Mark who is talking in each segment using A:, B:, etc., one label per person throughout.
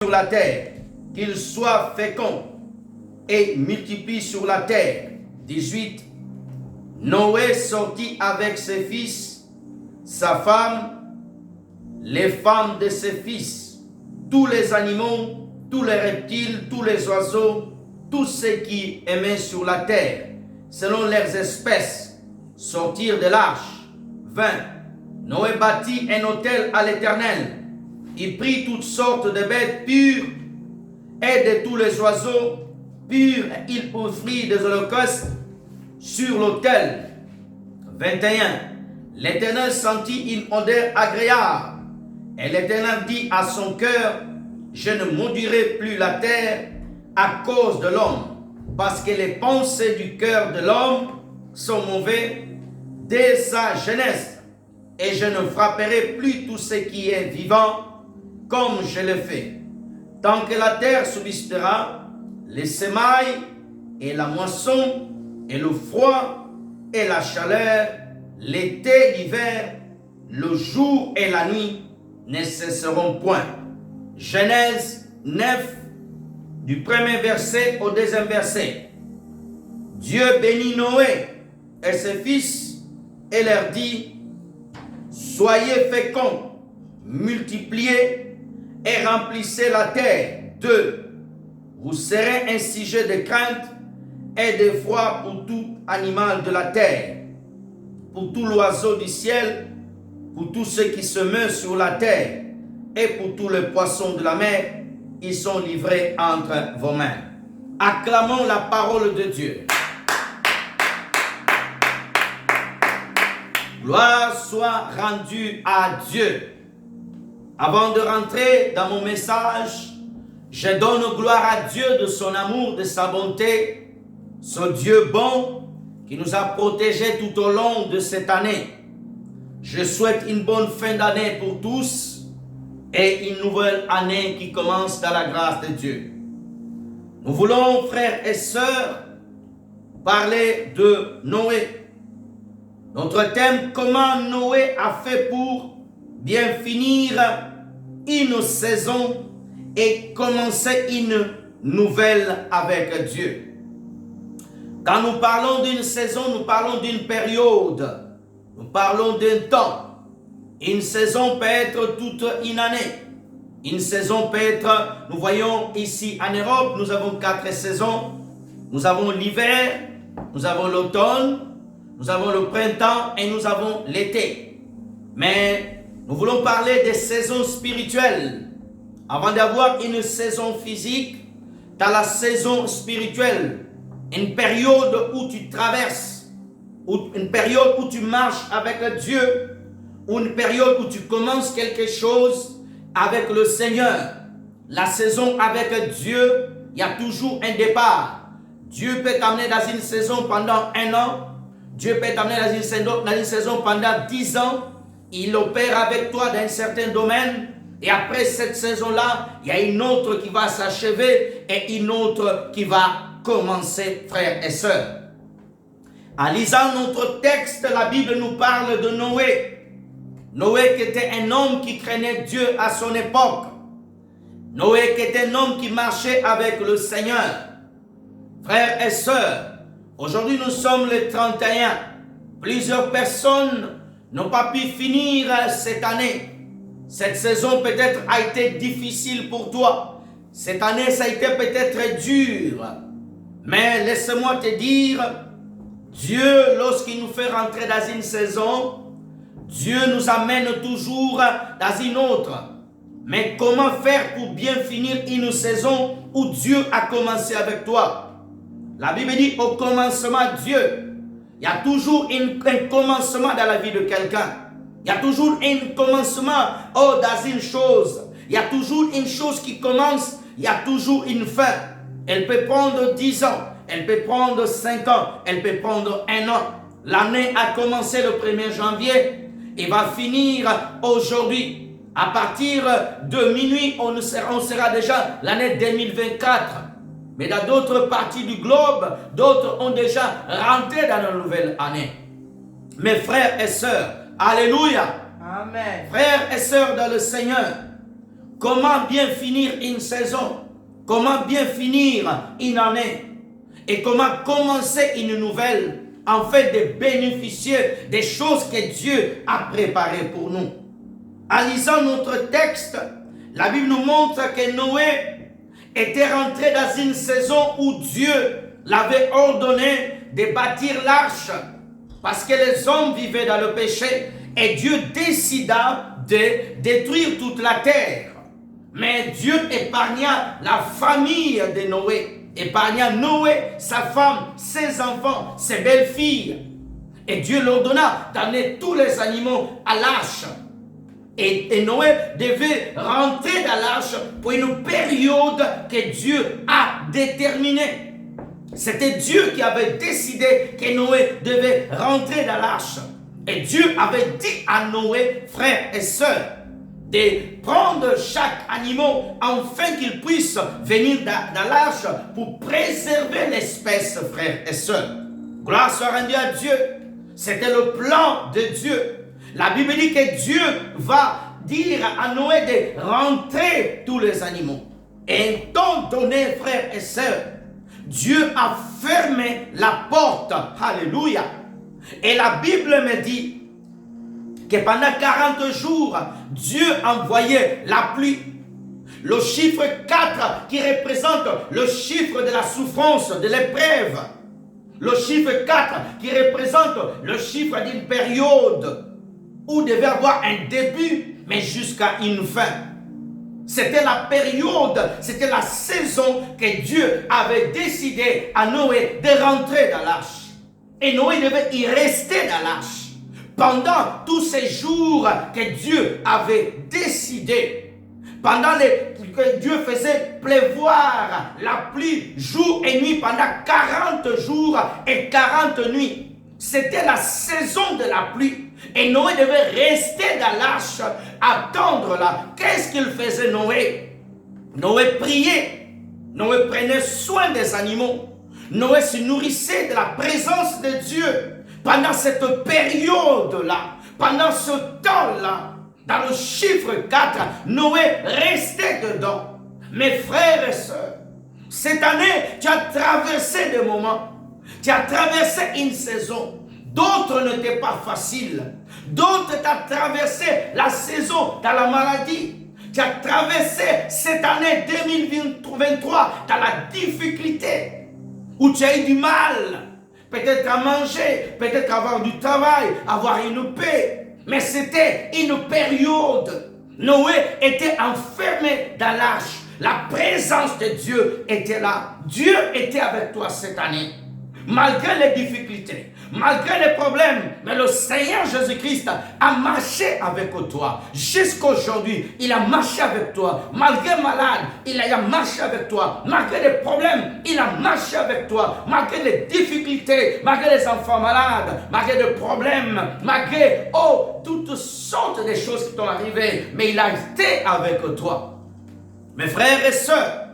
A: sur la terre, qu'il soit fécond et multiplie sur la terre. 18. Noé sortit avec ses fils, sa femme, les femmes de ses fils, tous les animaux, tous les reptiles, tous les oiseaux, tous ceux qui aimaient sur la terre, selon leurs espèces, sortirent de l'arche. 20. Noé bâtit un autel à l'Éternel. Il prit toutes sortes de bêtes pures et de tous les oiseaux purs. Il offrit des holocaustes sur l'autel. 21. L'Éternel sentit une odeur agréable. Et l'Éternel dit à son cœur, je ne maudirai plus la terre à cause de l'homme, parce que les pensées du cœur de l'homme sont mauvaises dès sa jeunesse. Et je ne frapperai plus tout ce qui est vivant comme je le fais. Tant que la terre subsistera, les semailles et la moisson et le froid et la chaleur, l'été, l'hiver, le jour et la nuit ne cesseront point. Genèse 9, du premier verset au deuxième verset. Dieu bénit Noé et ses fils et leur dit, soyez féconds, multipliez et remplissez la terre. 2. Vous serez un sujet de crainte et d'effroi pour tout animal de la terre, pour tout l'oiseau du ciel, pour tous ceux qui se meuvent sur la terre et pour tous les poissons de la mer. Ils sont livrés entre vos mains. Acclamons la parole de Dieu. Gloire soit rendue à Dieu. Avant de rentrer dans mon message, je donne gloire à Dieu de son amour, de sa bonté, ce Dieu bon qui nous a protégés tout au long de cette année. Je souhaite une bonne fin d'année pour tous et une nouvelle année qui commence dans la grâce de Dieu. Nous voulons, frères et sœurs, parler de Noé. Notre thème, comment Noé a fait pour bien finir une saison et commencer une nouvelle avec Dieu. Quand nous parlons d'une saison, nous parlons d'une période, nous parlons d'un temps. Une saison peut être toute une année. Une saison peut être, nous voyons ici en Europe, nous avons 4 saisons. Nous avons l'hiver, nous avons l'automne, nous avons le printemps et nous avons l'été. Mais nous voulons parler des saisons spirituelles. Avant d'avoir une saison physique, tu as la saison spirituelle. Une période où tu traverses, une période où tu marches avec Dieu, ou une période où tu commences quelque chose avec le Seigneur. La saison avec Dieu, il y a toujours un départ. Dieu peut t'amener dans une saison pendant 1 an. Dieu peut t'amener dans une saison pendant 10 ans. Il opère avec toi dans un certain domaine. Et après cette saison-là, il y a une autre qui va s'achever et une autre qui va commencer, frères et sœurs. En lisant notre texte, la Bible nous parle de Noé. Noé qui était un homme qui craignait Dieu à son époque. Noé qui était un homme qui marchait avec le Seigneur. Frères et sœurs, aujourd'hui nous sommes le 31. Plusieurs personnes n'ont pas pu finir cette année. Cette saison peut-être a été difficile pour toi. Cette année ça a été peut-être dur. Mais laisse-moi te dire, Dieu lorsqu'il nous fait rentrer dans une saison, Dieu nous amène toujours dans une autre. Mais comment faire pour bien finir une saison où Dieu a commencé avec toi? La Bible dit au commencement Dieu. Il y a toujours un commencement dans la vie de quelqu'un. Il y a toujours un commencement dans une chose. Il y a toujours une chose qui commence. Il y a toujours une fin. Elle peut prendre 10 ans. Elle peut prendre 5 ans. Elle peut prendre 1 an. L'année a commencé le 1er janvier. Et va finir aujourd'hui. À partir de minuit, on sera déjà l'année 2024. Mais dans d'autres parties du globe, d'autres ont déjà rentré dans la nouvelle année. Mes frères et sœurs, alléluia.
B: Amen.
A: Frères et sœurs dans le Seigneur, comment bien finir une saison, comment bien finir une année et comment commencer une nouvelle, en fait de bénéficier des choses que Dieu a préparées pour nous. En lisant notre texte, la Bible nous montre que Noé était rentré dans une saison où Dieu l'avait ordonné de bâtir l'arche parce que les hommes vivaient dans le péché et Dieu décida de détruire toute la terre. Mais Dieu épargna la famille de Noé, épargna Noé, sa femme, ses enfants, ses belles-filles. Et Dieu leur donna d'amener tous les animaux à l'arche. Et Noé devait rentrer dans l'arche pour une période que Dieu a déterminée. C'était Dieu qui avait décidé que Noé devait rentrer dans l'arche. Et Dieu avait dit à Noé, frères et sœurs, de prendre chaque animal afin qu'il puisse venir dans l'arche pour préserver l'espèce, frères et sœurs. Gloire soit rendue à Dieu. C'était le plan de Dieu. La Bible dit que Dieu va dire à Noé de rentrer tous les animaux. Et étant donné, frères et sœurs, Dieu a fermé la porte. Alléluia. Et la Bible me dit que pendant 40 jours, Dieu envoyait la pluie. Le chiffre 4 qui représente le chiffre de la souffrance, de l'épreuve. Le chiffre 4 qui représente le chiffre d'une période où devait avoir un début, mais jusqu'à une fin. C'était la période, c'était la saison que Dieu avait décidé à Noé de rentrer dans l'arche. Et Noé devait y rester dans l'arche pendant tous ces jours que Dieu avait décidé. Pendant que Dieu faisait pleuvoir la pluie jour et nuit pendant 40 jours et 40 nuits. C'était la saison de la pluie. Et Noé devait rester dans l'arche, attendre là. Qu'est-ce qu'il faisait Noé? Noé priait. Noé prenait soin des animaux. Noé se nourrissait de la présence de Dieu. Pendant cette période-là, pendant ce temps-là, dans le chiffre 4, Noé restait dedans. Mes frères et sœurs, cette année, tu as traversé des moments. Tu as traversé une saison. D'autres n'étaient pas faciles. D'autres t'ont traversé la saison dans la maladie. Tu as traversé cette année 2023 dans la difficulté. Où tu as eu du mal. Peut-être à manger, peut-être avoir du travail, avoir une paix. Mais c'était une période. Noé était enfermé dans l'arche. La présence de Dieu était là. Dieu était avec toi cette année. Malgré les difficultés, malgré les problèmes, mais le Seigneur Jésus-Christ a marché avec toi. Jusqu'à aujourd'hui, il a marché avec toi. Malgré malade, il a marché avec toi. Malgré les problèmes, il a marché avec toi. Malgré les difficultés, malgré les enfants malades, malgré les problèmes, malgré toutes sortes de choses qui t'ont arrivé, mais il a été avec toi. Mes frères et sœurs,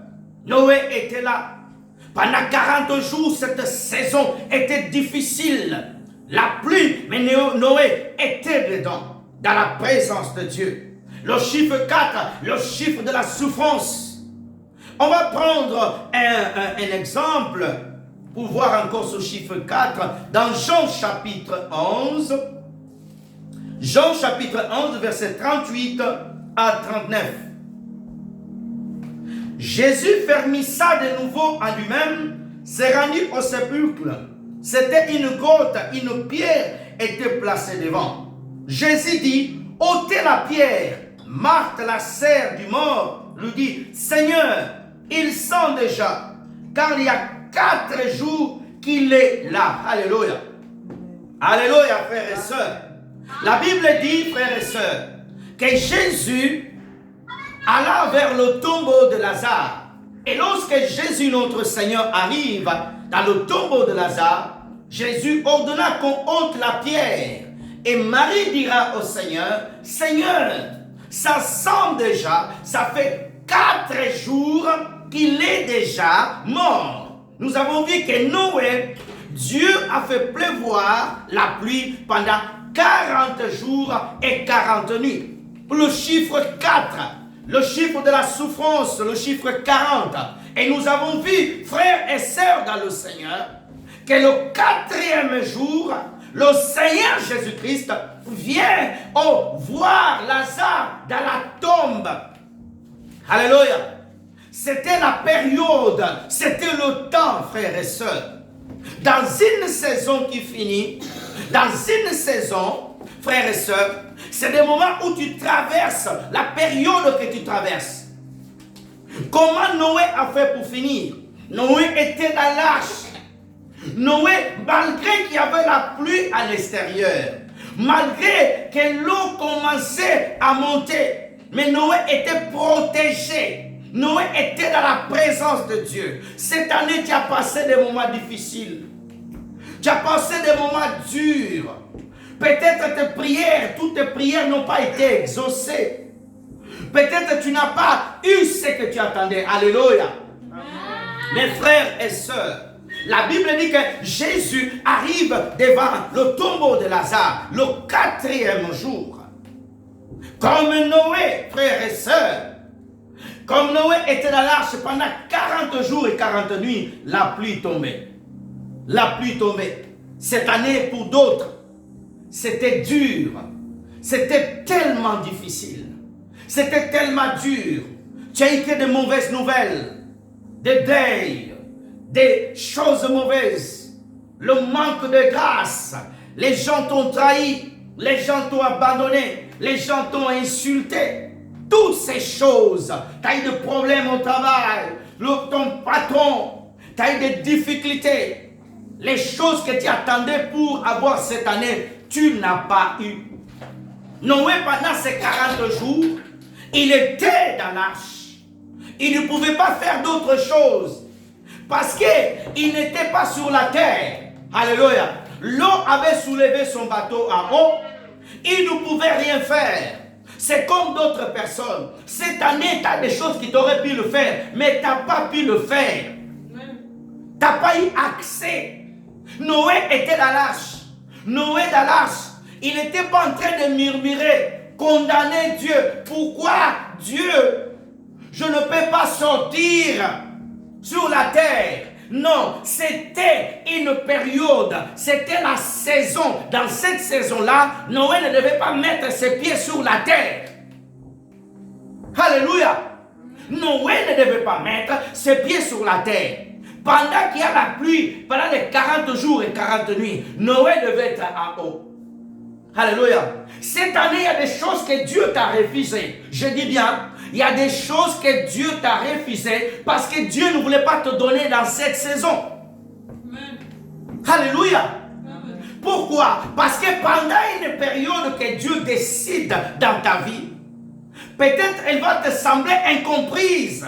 A: Noé était là. Pendant 40 jours, cette saison était difficile. La pluie, mais Noé était dedans, dans la présence de Dieu. Le chiffre 4, le chiffre de la souffrance. On va prendre un exemple pour voir encore ce chiffre 4 dans Jean chapitre 11. Jean chapitre 11, verset 38 à 39. Jésus fermissa de nouveau en lui-même, s'est rendu au sépulcre. C'était une grotte, une pierre était placée devant. Jésus dit, ôtez la pierre. Marthe, la sœur du mort, lui dit, Seigneur, il sent déjà, car il y a 4 jours qu'il est là. Alléluia. Alléluia, frères et sœurs. La Bible dit, frères et sœurs, que Jésus alla vers le tombeau de Lazare. Et lorsque Jésus, notre Seigneur, arrive dans le tombeau de Lazare, Jésus ordonna qu'on ôte la pierre. Et Marie dira au Seigneur, Seigneur, ça sent déjà, ça fait 4 jours qu'il est déjà mort. Nous avons vu que Noé, Dieu a fait pleuvoir la pluie pendant 40 jours et 40 nuits. Le chiffre 4, le chiffre de la souffrance, le chiffre 40. Et nous avons vu, frères et sœurs dans le Seigneur, que le 4e jour, le Seigneur Jésus-Christ vient voir Lazare dans la tombe. Alléluia. C'était la période, c'était le temps, frères et sœurs. Dans une saison qui finit, dans une saison, frères et sœurs, c'est des moments où tu traverses la période que tu traverses. Comment Noé a fait pour finir? Noé était dans l'arche. Noé, malgré qu'il y avait la pluie à l'extérieur, malgré que l'eau commençait à monter, mais Noé était protégé. Noé était dans la présence de Dieu. Cette année, tu as passé des moments difficiles. Tu as passé des moments durs. Peut-être tes prières, toutes tes prières n'ont pas été exaucées. Peut-être tu n'as pas eu ce que tu attendais. Alléluia. Mes frères et sœurs, la Bible dit que Jésus arrive devant le tombeau de Lazare le 4e jour. Comme Noé, frères et sœurs, comme Noé était dans l'arche pendant 40 jours et 40 nuits, la pluie tombait. La pluie tombait. Cette année, pour d'autres, c'était dur. C'était tellement difficile. C'était tellement dur. Tu as eu que de mauvaises nouvelles, des deuils, des choses mauvaises, le manque de grâce. Les gens t'ont trahi, les gens t'ont abandonné, les gens t'ont insulté. Toutes ces choses, tu as eu des problèmes au travail, ton patron, tu as eu des difficultés. Les choses que tu attendais pour avoir cette année, tu n'as pas eu. Noé, pendant ces 40 jours, il était dans l'arche. Il ne pouvait pas faire d'autre chose. Parce qu'il n'était pas sur la terre. Alléluia. L'eau avait soulevé son bateau à eau. Il ne pouvait rien faire. C'est comme d'autres personnes. Cette année, tu as des choses qui t'auraient pu le faire, mais tu n'as pas pu le faire. Tu n'as pas eu accès. Noé était dans l'arche. Noé dans l'arche. Il n'était pas en train de murmurer, condamner Dieu. Pourquoi Dieu, je ne peux pas sortir sur la terre? Non, c'était une période, c'était la saison. Dans cette saison-là, Noé ne devait pas mettre ses pieds sur la terre. Alléluia. Noé ne devait pas mettre ses pieds sur la terre. Pendant qu'il y a la pluie, pendant les 40 jours et 40 nuits, Noé devait être en haut. Alléluia. Cette année, il y a des choses que Dieu t'a refusées. Je dis bien, il y a des choses que Dieu t'a refusées parce que Dieu ne voulait pas te donner dans cette saison. Amen. Alléluia. Amen. Pourquoi? Parce que pendant une période que Dieu décide dans ta vie, peut-être elle va te sembler incomprise.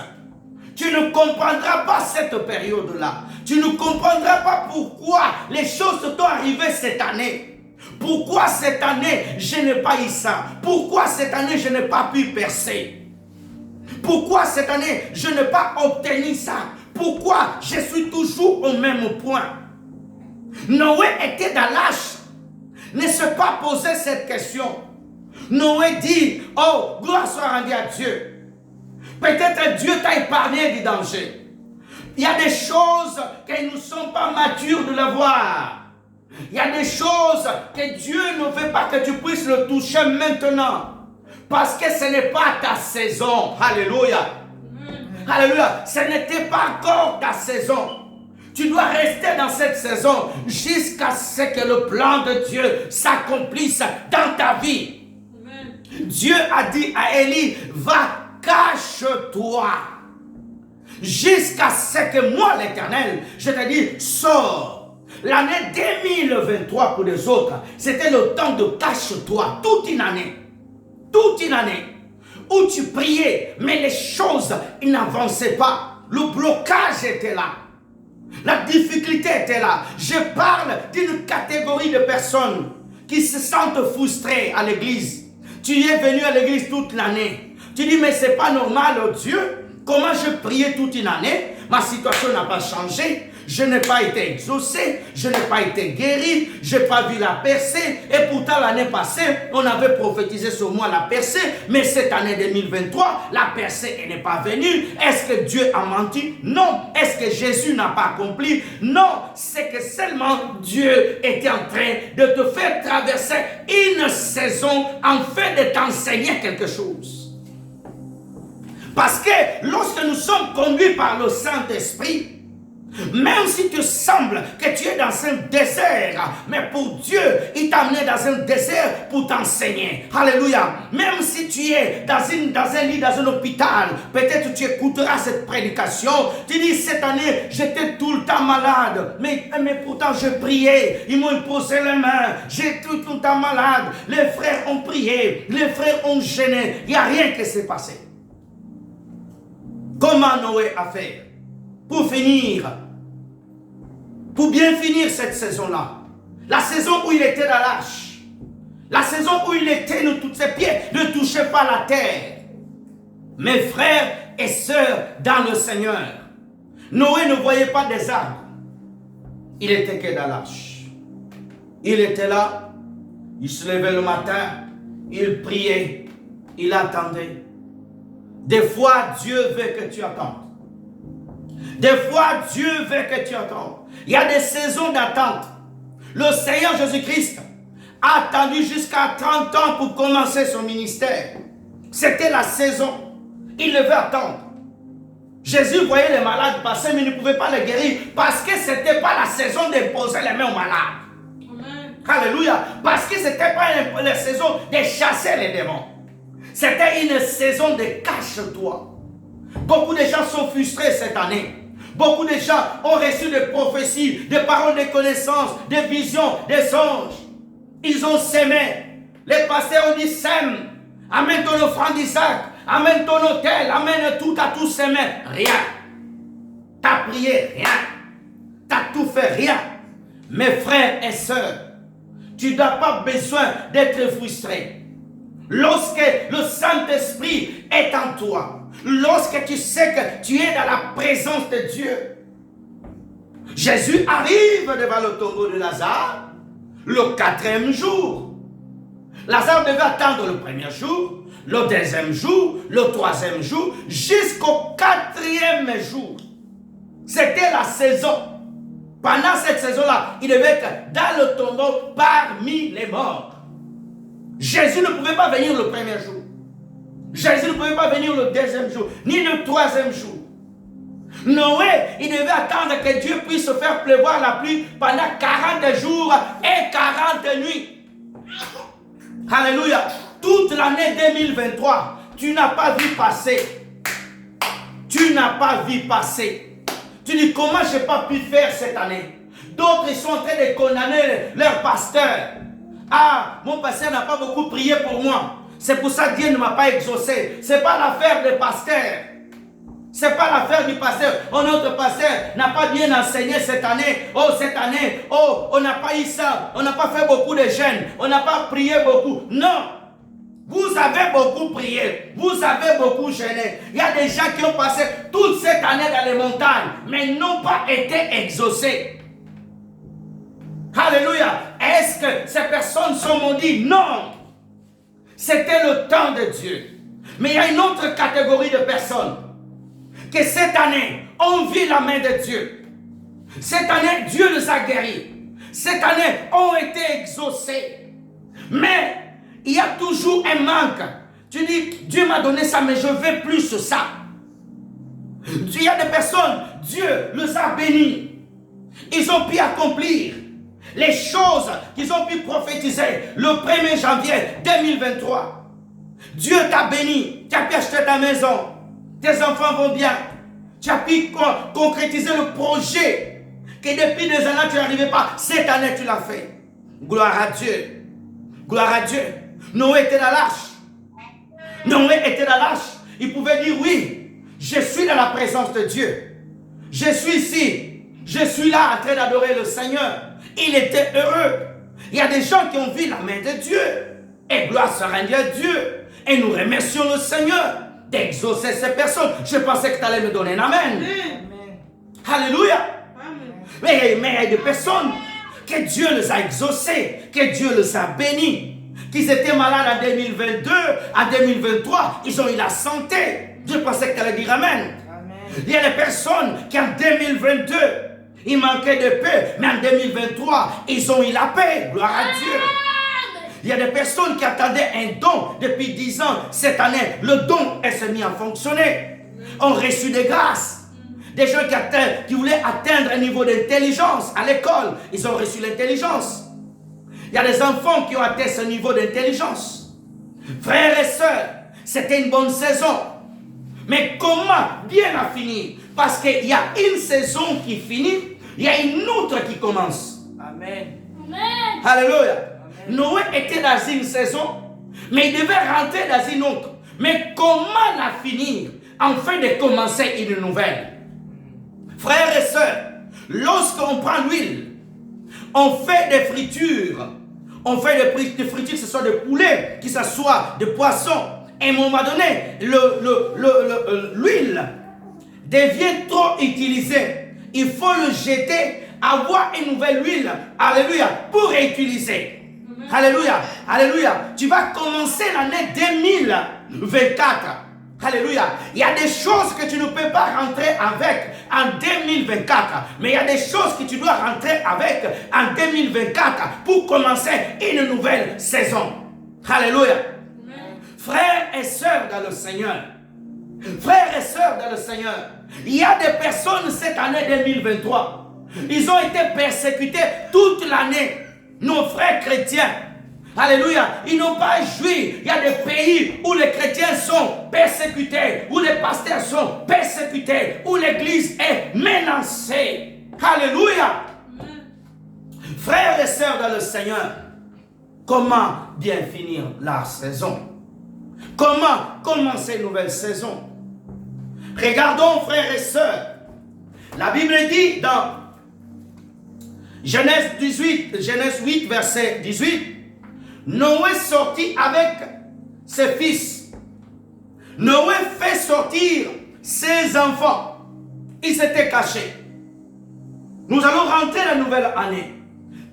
A: Tu ne comprendras pas cette période-là. Tu ne comprendras pas pourquoi les choses te sont arrivées cette année. Pourquoi cette année, je n'ai pas eu ça? Pourquoi cette année, je n'ai pas pu percer? Pourquoi cette année, je n'ai pas obtenu ça? Pourquoi je suis toujours au même point? Noé était dans l'arche. Ne se pas poser cette question. Noé dit, oh, gloire soit rendue à Dieu. Peut-être Dieu t'a épargné du danger. Il y a des choses que nous ne sommes pas matures de le voir. Il y a des choses que Dieu ne veut pas que tu puisses le toucher maintenant. Parce que ce n'est pas ta saison. Alléluia. Alléluia. Ce n'était pas encore ta saison. Tu dois rester dans cette saison jusqu'à ce que le plan de Dieu s'accomplisse dans ta vie. Amen. Dieu a dit à Élie, va, cache-toi. Jusqu'à ce que moi, l'Éternel, je te dis, sors. L'année 2023 pour les autres, c'était le temps de cache-toi, toute une année, où tu priais, mais les choses n'avançaient pas. Le blocage était là, la difficulté était là. Je parle d'une catégorie de personnes qui se sentent frustrées à l'église. Tu es venu à l'église toute l'année. Tu dis, mais c'est pas normal, oh Dieu, comment je priais toute une année, ma situation n'a pas changé. Je n'ai pas été exaucé, je n'ai pas été guéri, je n'ai pas vu la percée. Et pourtant, l'année passée, on avait prophétisé sur moi la percée. Mais cette année 2023, la percée n'est pas venue. Est-ce que Dieu a menti? Non. Est-ce que Jésus n'a pas accompli? Non. C'est que seulement Dieu était en train de te faire traverser une saison afin de t'enseigner quelque chose. Parce que lorsque nous sommes conduits par le Saint-Esprit, même si tu sembles que tu es dans un désert, mais pour Dieu, il t'a amené dans un désert pour t'enseigner. Alléluia. Même si tu es dans un lit, dans un hôpital, peut-être tu écouteras cette prédication. Tu dis, cette année, j'étais tout le temps malade. Mais pourtant, je priais. Ils m'ont imposé les mains. J'étais tout le temps malade. Les frères ont prié. Les frères ont gêné. Il n'y a rien qui s'est passé. Comment Noé a fait pour finir, pour bien finir cette saison-là? La saison où il était dans l'arche, la saison où il était, ses pieds ne touchaient pas la terre. Mes frères et sœurs dans le Seigneur, Noé ne voyait pas des arbres. Il était que dans l'arche. Il était là, il se levait le matin, il priait, il attendait. Des fois, Dieu veut que tu attendes. Des fois, Dieu veut que tu attendes. Il y a des saisons d'attente. Le Seigneur Jésus-Christ a attendu jusqu'à 30 ans pour commencer son ministère. C'était la saison. Il devait attendre. Jésus voyait les malades passer, mais il ne pouvait pas les guérir parce que ce n'était pas la saison d'imposer les mains aux malades. Amen. Alléluia. Parce que ce n'était pas la saison de chasser les démons. C'était une saison de cache-toi. Beaucoup de gens sont frustrés cette année. Beaucoup de gens ont reçu des prophéties, des paroles de connaissance, des visions, des songes. Ils ont sémé. Les pasteurs ont dit sème. Amène ton offrande d'Isaac. Amène ton hôtel. Amène tout. T'as tout sémé. Rien. T'as prié. Rien. T'as tout fait. Rien. Mes frères et sœurs, tu n'as pas besoin d'être frustré. Lorsque le Saint-Esprit est en toi, lorsque tu sais que tu es dans la présence de Dieu, Jésus arrive devant le tombeau de Lazare le 4e jour. Lazare devait attendre le 1er jour, le 2e jour, le 3e jour, jusqu'au 4e jour. C'était la saison. Pendant cette saison-là, il devait être dans le tombeau parmi les morts. Jésus ne pouvait pas venir le 1er jour. Jésus ne pouvait pas venir le 2e jour, ni le 3e jour. Noé, il devait attendre que Dieu puisse faire pleuvoir la pluie pendant 40 jours et 40 nuits. Alléluia. Toute l'année 2023, tu n'as pas vu passer. Tu n'as pas vu passer. Tu dis, comment je n'ai pas pu faire cette année? D'autres sont en train de condamner leur pasteur. Ah, mon pasteur n'a pas beaucoup prié pour moi. C'est pour ça que Dieu ne m'a pas exaucé. Ce n'est pas l'affaire des pasteurs. Ce n'est pas l'affaire du pasteur. Oh, notre pasteur n'a pas bien enseigné cette année. Oh, cette année, oh, on n'a pas eu ça. On n'a pas fait beaucoup de jeûnes. On n'a pas prié beaucoup. Non. Vous avez beaucoup prié. Vous avez beaucoup jeûné. Il y a des gens qui ont passé toute cette année dans les montagnes, mais n'ont pas été exaucés. Alléluia. Est-ce que ces personnes sont maudites? Non. C'était le temps de Dieu. Mais il y a une autre catégorie de personnes que cette année ont vu la main de Dieu. Cette année, Dieu les a guéris. Cette année, ont été exaucés. Mais il y a toujours un manque. Tu dis, Dieu m'a donné ça, mais je veux plus ça. Il y a des personnes, Dieu les a bénis. Ils ont pu accomplir les choses qu'ils ont pu prophétiser le 1er janvier 2023. Dieu t'a béni. Tu as pu acheter ta maison. Tes enfants vont bien. Tu as pu concrétiser le projet que depuis des années tu n'arrivais pas. Cette année tu l'as fait. Gloire à Dieu. Gloire à Dieu. Noé était dans l'arche. Noé était dans l'arche. Il pouvait dire oui, je suis dans la présence de Dieu. Je suis ici. Je suis là en train d'adorer le Seigneur. Il était heureux. Il y a des gens qui ont vu la main de Dieu. Et gloire se rende à Dieu. Et nous remercions le Seigneur d'exaucer ces personnes. Je pensais que tu allais me donner un amen. Amen. Alléluia. Amen. Mais il y a des personnes que Dieu les a exaucées, que Dieu les a bénies, qui étaient malades en 2022, en 2023, ils ont eu la santé. Dieu pensait que tu allais dire Amen. Il y a des personnes qui en 2022, ils manquaient de paix, mais en 2023, ils ont eu la paix. Gloire à Dieu. Il y a des personnes qui attendaient un don depuis 10 ans. Cette année, le don s'est mis à fonctionner. On reçu des grâces. Des gens qui voulaient atteindre un niveau d'intelligence à l'école, ils ont reçu l'intelligence. Il y a des enfants qui ont atteint ce niveau d'intelligence. Frères et sœurs, c'était une bonne saison. Mais comment bien la finir? Parce qu'il y a une saison qui finit, il y a une autre qui commence. Amen. Amen. Alléluia. Amen. Noé était dans une saison, mais il devait rentrer dans une autre. Mais comment la finir afin de commencer une nouvelle? Frères et sœurs, lorsqu'on prend l'huile, on fait des fritures. On fait des fritures, que ce soit de poulet, que ce soit de poisson. Et à un moment donné, l'huile devient trop utilisée. Il faut le jeter, avoir une nouvelle huile. Alléluia. Pour réutiliser. Alléluia. Alléluia. Tu vas commencer l'année 2024. Alléluia. Il y a des choses que tu ne peux pas rentrer avec en 2024. Mais il y a des choses que tu dois rentrer avec en 2024 pour commencer une nouvelle saison. Alléluia. Amen. Frères et sœurs dans le Seigneur. Frères et sœurs dans le Seigneur. Il y a des personnes cette année 2023. Ils ont été persécutés toute l'année. Nos frères chrétiens. Alléluia. Ils n'ont pas joui. Il y a des pays où les chrétiens sont persécutés, où les pasteurs sont persécutés, où l'église est menacée. Alléluia. Frères et sœurs dans le Seigneur, comment bien finir la saison? Comment commencer une nouvelle saison? Regardons, frères et sœurs. La Bible dit dans Genèse 8, verset 18, Noé sortit avec ses fils. Noé fait sortir ses enfants. Ils s'étaient cachés. Nous allons rentrer la nouvelle année.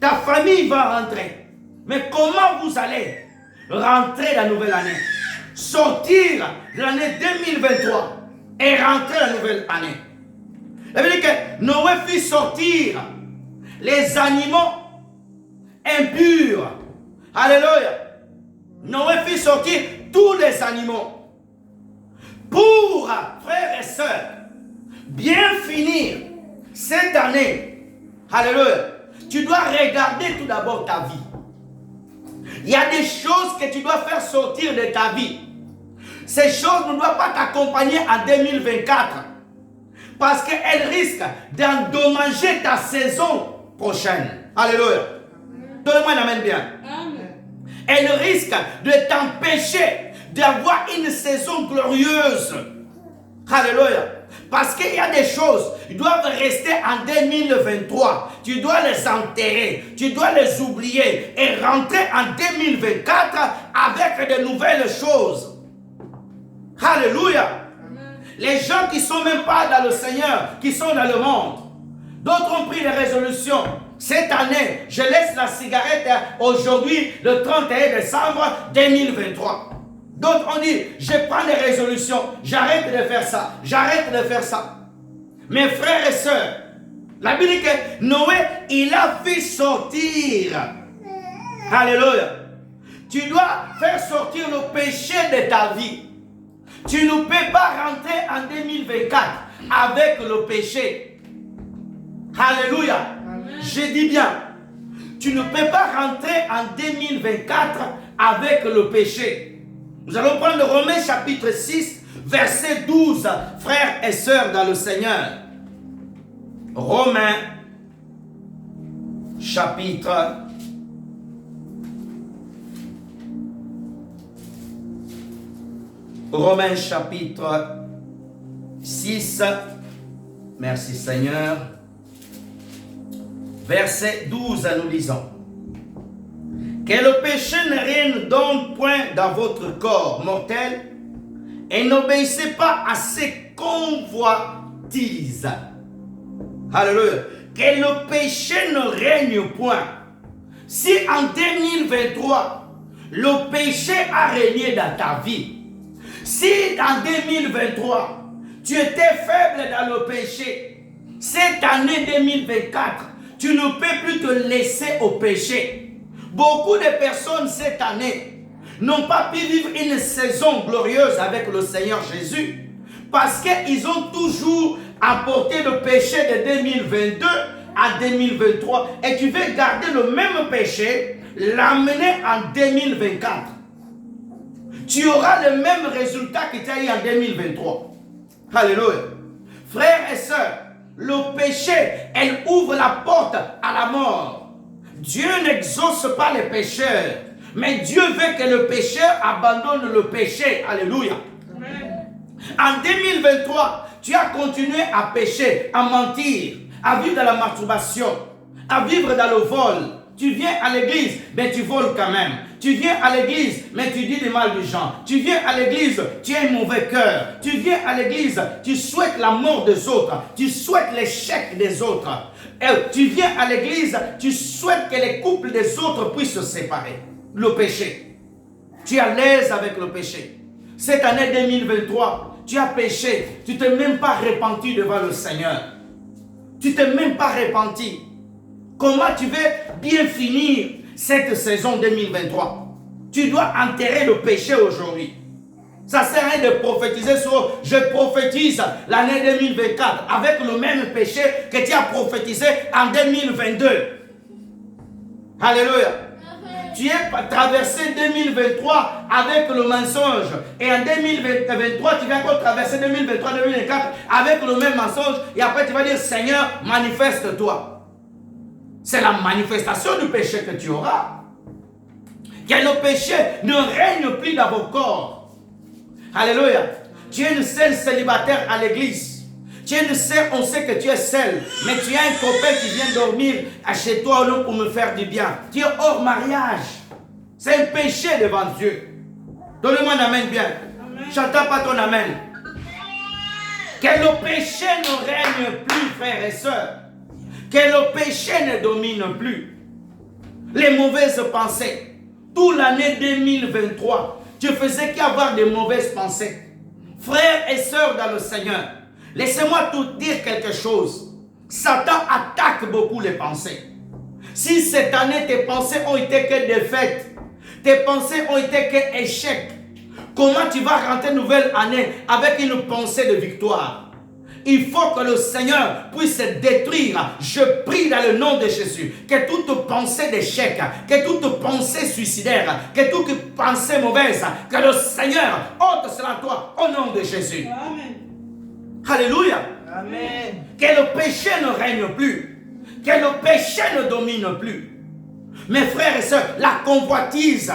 A: Ta famille va rentrer. Mais comment vous allez rentrer la nouvelle année? Sortir l'année 2023 et rentrer la nouvelle année. Ça veut dire que Noé fit sortir les animaux impurs. Alléluia. Noé fit sortir tous les animaux. Pour, frères et sœurs, bien finir cette année, alléluia, tu dois regarder tout d'abord ta vie. Il y a des choses que tu dois faire sortir de ta vie. Ces choses ne doivent pas t'accompagner en 2024 parce qu'elles risquent d'endommager ta saison prochaine. Alléluia. Donne-moi un amen bien. Elle risque de t'empêcher d'avoir une saison glorieuse. Alléluia. Parce qu'il y a des choses qui doivent rester en 2023. Tu dois les enterrer. Tu dois les oublier. Et rentrer en 2024 avec de nouvelles choses. Alléluia. Les gens qui ne sont même pas dans le Seigneur, qui sont dans le monde. D'autres ont pris des résolutions. Cette année, je laisse la cigarette aujourd'hui, le 31 décembre 2023. D'autres ont dit, je prends des résolutions, j'arrête de faire ça, j'arrête de faire ça. Mes frères et sœurs, la Bible dit que Noé, il a fait sortir. Alléluia. Tu dois faire sortir le péché de ta vie. Tu ne peux pas rentrer en 2024 avec le péché. Alléluia. Je dis bien, tu ne peux pas rentrer en 2024 avec le péché. Nous allons prendre Romains chapitre 6, verset 12, frères et sœurs dans le Seigneur. Romains chapitre 6, merci Seigneur. Verset 12, nous lisons. Que le péché ne règne donc point dans votre corps mortel et n'obéissez pas à ses convoitises. Alléluia. que le péché ne règne point. Si en 2023, le péché a régné dans ta vie, si en 2023, tu étais faible dans le péché, cette année 2024, tu ne peux plus te laisser au péché. Beaucoup de personnes cette année n'ont pas pu vivre une saison glorieuse avec le Seigneur Jésus parce qu'ils ont toujours apporté le péché de 2022 à 2023 et tu veux garder le même péché, l'amener en 2024. Tu auras le même résultat que tu as eu en 2023. Alléluia. Frères et sœurs, le péché, elle ouvre la porte à la mort. Dieu n'exauce pas les pécheurs, mais Dieu veut que le pécheur abandonne le péché. Alléluia. Amen. En 2023, tu as continué à pécher, à mentir, à vivre dans la masturbation, à vivre dans le vol. Tu viens à l'église, mais tu voles quand même. Tu viens à l'église, mais tu dis du mal des gens. Tu viens à l'église, tu as un mauvais cœur. Tu viens à l'église, tu souhaites la mort des autres. Tu souhaites l'échec des autres. Et tu viens à l'église, tu souhaites que les couples des autres puissent se séparer. Le péché. Tu es à l'aise avec le péché. Cette année 2023, tu as péché. Tu ne t'es même pas repenti devant le Seigneur. Tu ne t'es même pas repenti. Comment tu veux bien finir cette saison 2023? Tu dois enterrer le péché aujourd'hui. Ça ne sert à rien de prophétiser sur « Je prophétise l'année 2024 » avec le même péché que tu as prophétisé en 2022. Alléluia. Tu es traversé 2023 avec le mensonge. Et en 2023, tu vas encore traverser 2023-2024 avec le même mensonge. Et après, tu vas dire « Seigneur, manifeste-toi ». C'est la manifestation du péché que tu auras. Que le péché ne règne plus dans vos corps. Alléluia. Tu es une seule célibataire à l'église. Tu es une seule, on sait que tu es seule. Mais tu as un copain qui vient dormir chez toi pour me faire du bien. Tu es hors mariage. C'est un péché devant Dieu. Donne-moi un amen bien. J'entends pas ton amen. Que le péché ne règne plus, frères et sœurs. Que le péché ne domine plus. Les mauvaises pensées. Toute l'année 2023, tu faisais qu'avoir de mauvaises pensées. Frères et sœurs dans le Seigneur, laissez-moi tout dire quelque chose. Satan attaque beaucoup les pensées. Si cette année tes pensées ont été que défaites, tes pensées ont été que échecs, comment tu vas rentrer une nouvelle année avec une pensée de victoire? Il faut que le Seigneur puisse détruire. Je prie dans le nom de Jésus que toute pensée d'échec, que toute pensée suicidaire, que toute pensée mauvaise, que le Seigneur ôte cela à toi au nom de Jésus. Amen. Alléluia. Amen. Que le péché ne règne plus. Que le péché ne domine plus. Mes frères et sœurs, la convoitise,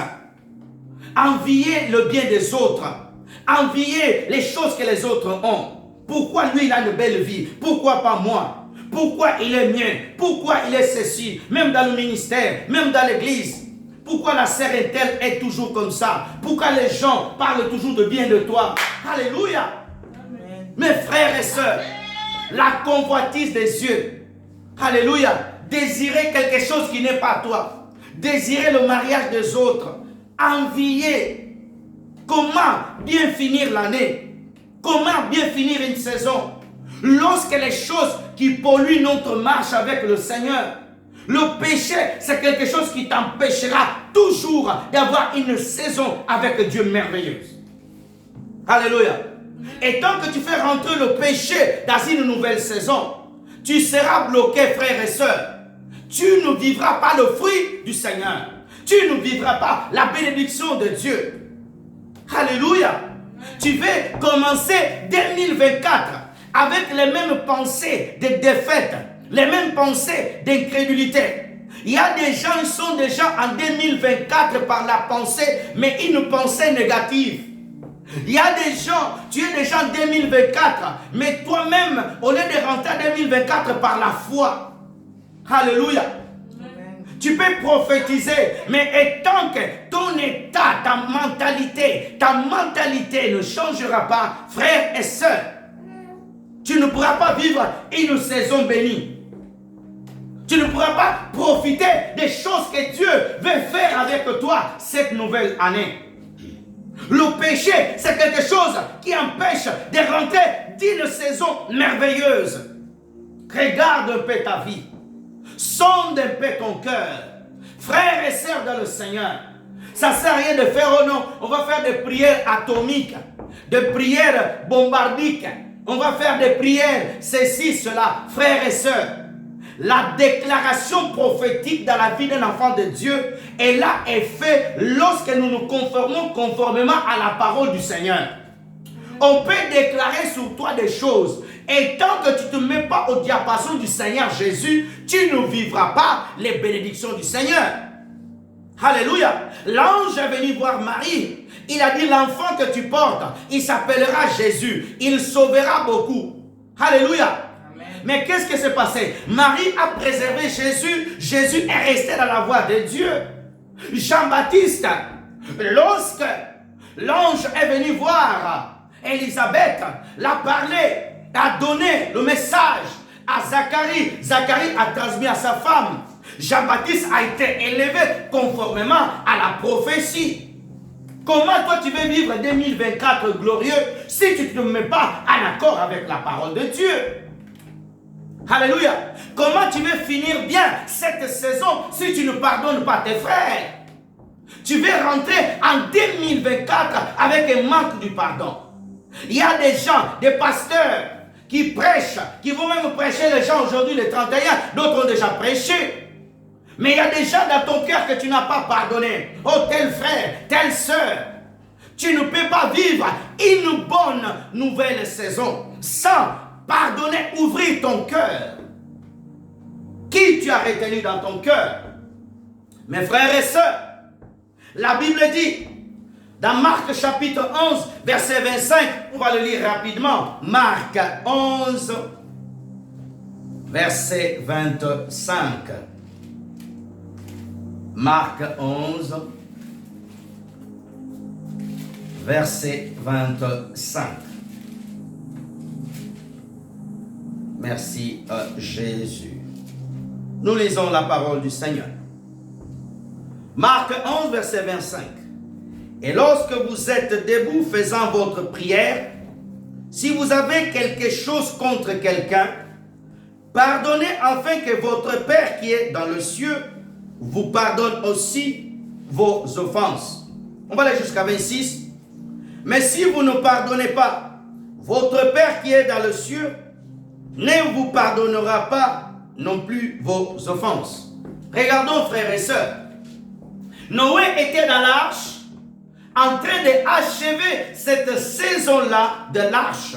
A: envier le bien des autres, envier les choses que les autres ont. Pourquoi lui il a une belle vie? Pourquoi pas moi? Pourquoi il est mien? Pourquoi il est ceci? Même dans le ministère, même dans l'église. Pourquoi la sœur telle est toujours comme ça? Pourquoi les gens parlent toujours de bien de toi? Alléluia. Amen. Mes frères et sœurs, la convoitise des yeux. Alléluia. Désirer quelque chose qui n'est pas toi. Désirer le mariage des autres. Envier. Comment bien finir l'année? Comment bien finir une saison? Lorsque les choses qui polluent notre marche avec le Seigneur, le péché, c'est quelque chose qui t'empêchera toujours d'avoir une saison avec Dieu merveilleuse. Alléluia. Et tant que tu fais rentrer le péché dans une nouvelle saison, tu seras bloqué, frères et sœurs. Tu ne vivras pas le fruit du Seigneur. Tu ne vivras pas la bénédiction de Dieu. Alléluia. Tu veux commencer 2024 avec les mêmes pensées de défaite, les mêmes pensées d'incrédulité. Il y a des gens, ils sont déjà en 2024 par la pensée, mais une pensée négative. Il y a des gens, tu es déjà en 2024, mais toi-même, au lieu de rentrer en 2024 par la foi. Alléluia. Tu peux prophétiser, mais tant que ton état, ta mentalité ne changera pas, frères et sœurs, tu ne pourras pas vivre une saison bénie. Tu ne pourras pas profiter des choses que Dieu veut faire avec toi cette nouvelle année. Le péché, c'est quelque chose qui empêche de rentrer d'une saison merveilleuse. Regarde un peu ta vie. Sonde un peu ton cœur. Frères et sœurs dans le Seigneur, ça ne sert à rien de faire, oh non, on va faire des prières atomiques, des prières bombardiques, on va faire des prières, ceci, cela. Frères et sœurs, la déclaration prophétique dans la vie d'un enfant de Dieu, elle est faite lorsque nous nous conformons conformément à la parole du Seigneur. On peut déclarer sur toi des choses, et tant que tu ne te mets pas au diapason du Seigneur Jésus, tu ne vivras pas les bénédictions du Seigneur. Alléluia. L'ange est venu voir Marie. Il a dit, l'enfant que tu portes, il s'appellera Jésus. Il sauvera beaucoup. Alléluia. Amen. Mais qu'est-ce qui s'est passé? Marie a préservé Jésus. Jésus est resté dans la voie de Dieu. Jean-Baptiste, lorsque l'ange est venu voir Élisabeth, l'a parlé, a donné le message à Zacharie. Zacharie a transmis à sa femme. Jean-Baptiste a été élevé conformément à la prophétie. Comment toi tu veux vivre 2024 glorieux si tu ne te mets pas en accord avec la parole de Dieu? Alléluia. Comment tu veux finir bien cette saison si tu ne pardonnes pas tes frères? Tu veux rentrer en 2024 avec un manque du pardon. Il y a des gens, des pasteurs qui prêchent, qui vont même prêcher les gens aujourd'hui le 31, d'autres ont déjà prêché. Mais il y a des gens dans ton cœur que tu n'as pas pardonné. Oh, tel frère, telle sœur. Tu ne peux pas vivre une bonne nouvelle saison sans pardonner, ouvrir ton cœur. Qui tu as retenu dans ton cœur? Mes frères et sœurs, la Bible dit, dans Marc chapitre 11, verset 25, on va le lire rapidement. Marc 11, verset 25. Marc 11, verset 25. Merci Jésus. Nous lisons la parole du Seigneur. Marc 11, verset 25. Et lorsque vous êtes debout faisant votre prière, si vous avez quelque chose contre quelqu'un, pardonnez afin que votre Père qui est dans le ciel vous pardonne aussi vos offenses. On va aller jusqu'à 26. Mais si vous ne pardonnez pas, votre Père qui est dans le ciel ne vous pardonnera pas non plus vos offenses. Regardons, frères et sœurs. Noé était dans l'arche, en train d'achever cette saison-là de l'arche,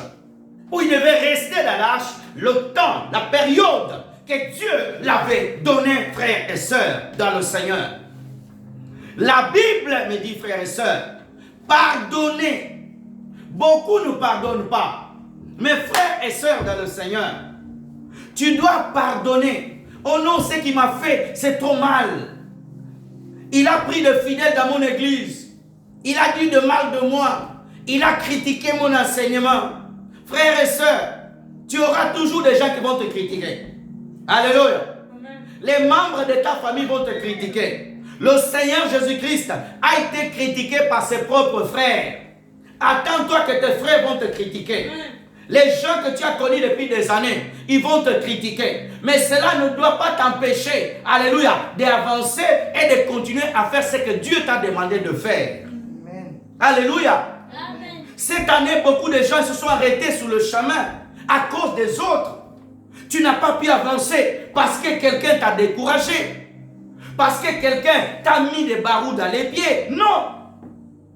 A: où il devait rester dans l'arche le temps, la période que Dieu l'avait donné, frères et sœurs, dans le Seigneur. La Bible me dit, frères et sœurs, pardonnez. Beaucoup ne pardonnent pas. Mes frères et sœurs dans le Seigneur, tu dois pardonner. Oh non, ce qu'il m'a fait, c'est trop mal. Il a pris de fidèles dans mon église. Il a dit de mal de moi. Il a critiqué mon enseignement. Frères et sœurs, tu auras toujours des gens qui vont te critiquer. Alléluia. Amen. Les membres de ta famille vont te critiquer. Le Seigneur Jésus-Christ a été critiqué par ses propres frères. Attends-toi que tes frères vont te critiquer. Amen. Les gens que tu as connus depuis des années, ils vont te critiquer. Mais cela ne doit pas t'empêcher, alléluia, d'avancer et de continuer à faire ce que Dieu t'a demandé de faire. Amen. Alléluia. Amen. Cette année, beaucoup de gens se sont arrêtés sur le chemin à cause des autres. Tu n'as pas pu avancer parce que quelqu'un t'a découragé. Parce que quelqu'un t'a mis des barreaux dans les pieds. Non.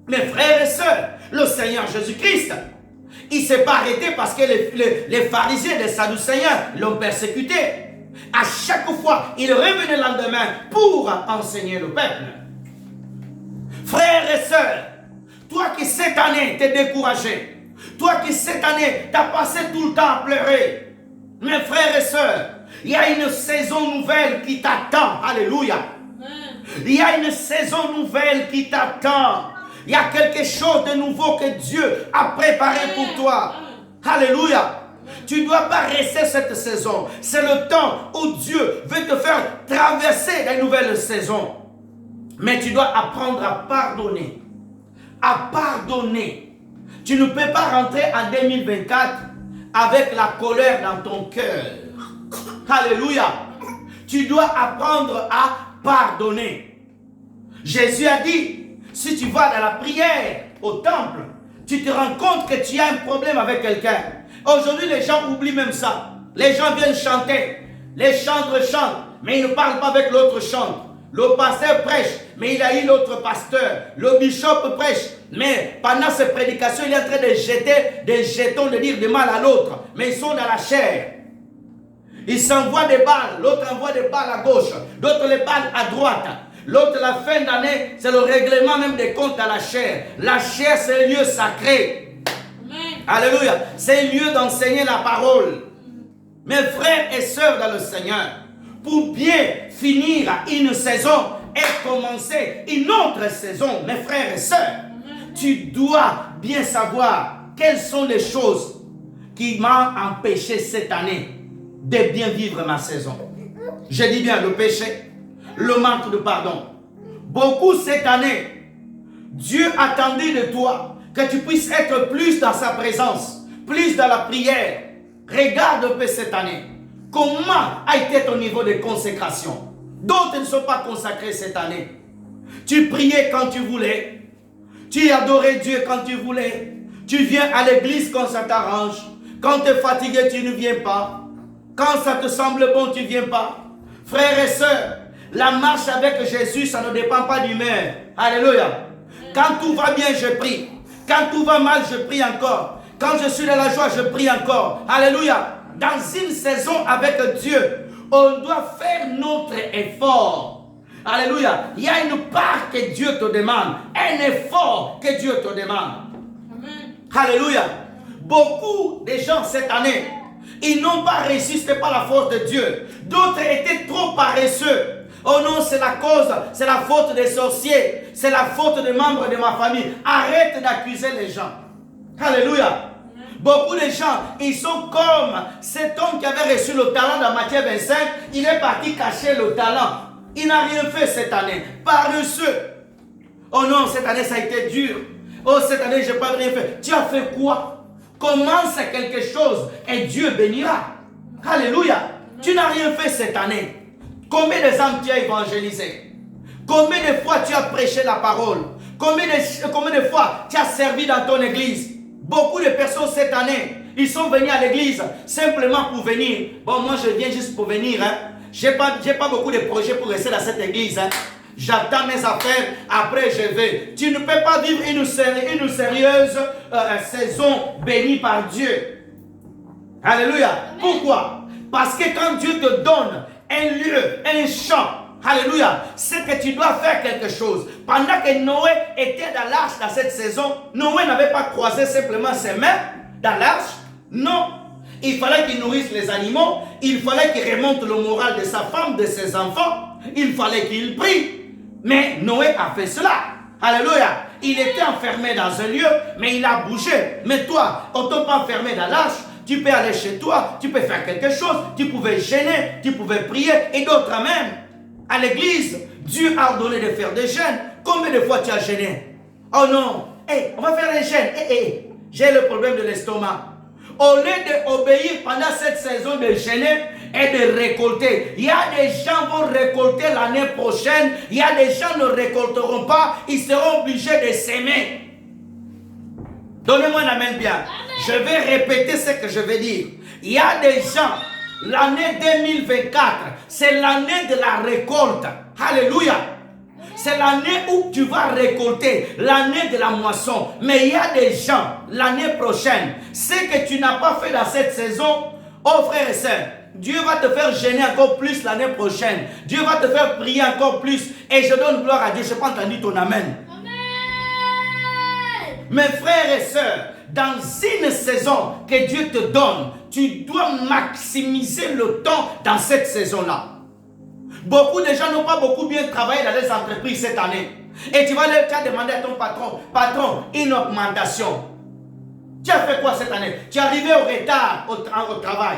A: Mes frères et sœurs, le Seigneur Jésus-Christ, il ne s'est pas arrêté parce que les pharisiens des Sadducéens l'ont persécuté. À chaque fois, il revenait le lendemain pour enseigner le peuple. Frères et sœurs, toi qui cette année t'es découragé, toi qui cette année t'as passé tout le temps à pleurer, mes frères et sœurs, il y a une saison nouvelle qui t'attend. Alléluia. Il y a une saison nouvelle qui t'attend. Il y a quelque chose de nouveau que Dieu a préparé pour toi. Alléluia. Tu ne dois pas rester cette saison. C'est le temps où Dieu veut te faire traverser la nouvelle saison. Mais tu dois apprendre à pardonner. À pardonner. Tu ne peux pas rentrer en 2024 avec la colère dans ton cœur. Alléluia. Tu dois apprendre à pardonner. Jésus a dit, si tu vas dans la prière au temple, tu te rends compte que tu as un problème avec quelqu'un. Aujourd'hui, les gens oublient même ça. Les gens viennent chanter. Les chantres chantent, mais ils ne parlent pas avec l'autre chante. Le pasteur prêche, mais il a eu l'autre pasteur. Le bishop prêche, mais pendant ses prédications, il est en train de jeter des jetons, de dire du mal à l'autre. Mais ils sont dans la chair. Ils s'envoient des balles. L'autre envoie des balles à gauche, d'autres les balles à droite. L'autre, la fin d'année, c'est le règlement même des comptes à la chair. La chair, c'est un lieu sacré. Amen. Alléluia. C'est un lieu d'enseigner la parole. Mes frères et sœurs dans le Seigneur, pour bien finir une saison et commencer une autre saison, mes frères et sœurs, tu dois bien savoir quelles sont les choses qui m'ont empêché cette année de bien vivre ma saison. Je dis bien le péché, le manque de pardon. Beaucoup cette année, Dieu attendait de toi que tu puisses être plus dans sa présence, plus dans la prière. Regarde un peu cette année. Comment a été ton niveau de consécration? D'autres ne sont pas consacrés cette année. Tu priais quand tu voulais. Tu adorais Dieu quand tu voulais. Tu viens à l'église quand ça t'arrange. Quand tu es fatigué, tu ne viens pas. Quand ça te semble bon, tu ne viens pas. Frères et sœurs, la marche avec Jésus, ça ne dépend pas d'humeur. Alléluia. Quand tout va bien, je prie. Quand tout va mal, je prie encore. Quand je suis dans la joie, je prie encore. Alléluia. Dans une saison avec Dieu, on doit faire notre effort. Alléluia. Il y a une part que Dieu te demande. Un effort que Dieu te demande. Amen. Alléluia. Beaucoup de gens cette année, ils n'ont pas réussi, ce n'est pas la faute de Dieu. D'autres étaient trop paresseux. Oh non, c'est la cause, c'est la faute des sorciers. C'est la faute des membres de ma famille. Arrête d'accuser les gens. Alléluia. Beaucoup de gens, ils sont comme cet homme qui avait reçu le talent dans Matthieu 25. Il est parti cacher le talent. Il n'a rien fait cette année. Paresseux. Oh non, cette année ça a été dur. Oh, cette année je n'ai pas rien fait. Tu as fait quoi? Commence quelque chose et Dieu bénira. Alléluia. Tu n'as rien fait cette année. Combien de âmes tu as évangélisé? Combien de fois tu as prêché la parole? Combien de fois tu as servi dans ton église? Beaucoup de personnes cette année, ils sont venus à l'église simplement pour venir. Bon, moi je viens juste pour venir. Je n'ai pas beaucoup de projets pour rester dans cette église. J'attends mes affaires, après je vais. Tu ne peux pas vivre une sérieuse saison bénie par Dieu. Alléluia. Pourquoi? Parce que quand Dieu te donne un lieu, un champ, alléluia, c'est que tu dois faire quelque chose. Pendant que Noé était dans l'arche dans cette saison, Noé n'avait pas croisé simplement ses mains dans l'arche. Non. Il fallait qu'il nourrisse les animaux. Il fallait qu'il remonte le moral de sa femme, de ses enfants. Il fallait qu'il prie. Mais Noé a fait cela. Alléluia. Il était enfermé dans un lieu, mais il a bougé. Mais toi, on ne t'a pas enfermé dans l'arche. Tu peux aller chez toi, tu peux faire quelque chose. Tu pouvais gêner, tu pouvais prier. Et d'autres même. À l'église, Dieu a ordonné de faire des jeûnes. Combien de fois tu as gêné? Oh non, hey, on va faire des jeûnes. J'ai le problème de l'estomac. Au lieu d'obéir pendant cette saison de gêner et de récolter, il y a des gens qui vont récolter l'année prochaine. Il y a des gens qui ne récolteront pas. Ils seront obligés de s'aimer. Donnez-moi un amen bien. Je vais répéter ce que je vais dire. Il y a des gens... L'année 2024, c'est l'année de la récolte. Alléluia. C'est l'année où tu vas récolter, l'année de la moisson. Mais il y a des gens, l'année prochaine, ce que tu n'as pas fait dans cette saison, oh frères et sœurs, Dieu va te faire gêner encore plus l'année prochaine. Dieu va te faire prier encore plus. Et je donne gloire à Dieu. Je n'ai pas entendu ton amen. Amen. Mes frères et sœurs, dans une saison que Dieu te donne, tu dois maximiser le temps dans cette saison-là. Beaucoup de gens n'ont pas beaucoup bien travaillé dans les entreprises cette année. Et tu vas leur demander à ton patron, une augmentation. Tu as fait quoi cette année? Tu es arrivé au retard au travail.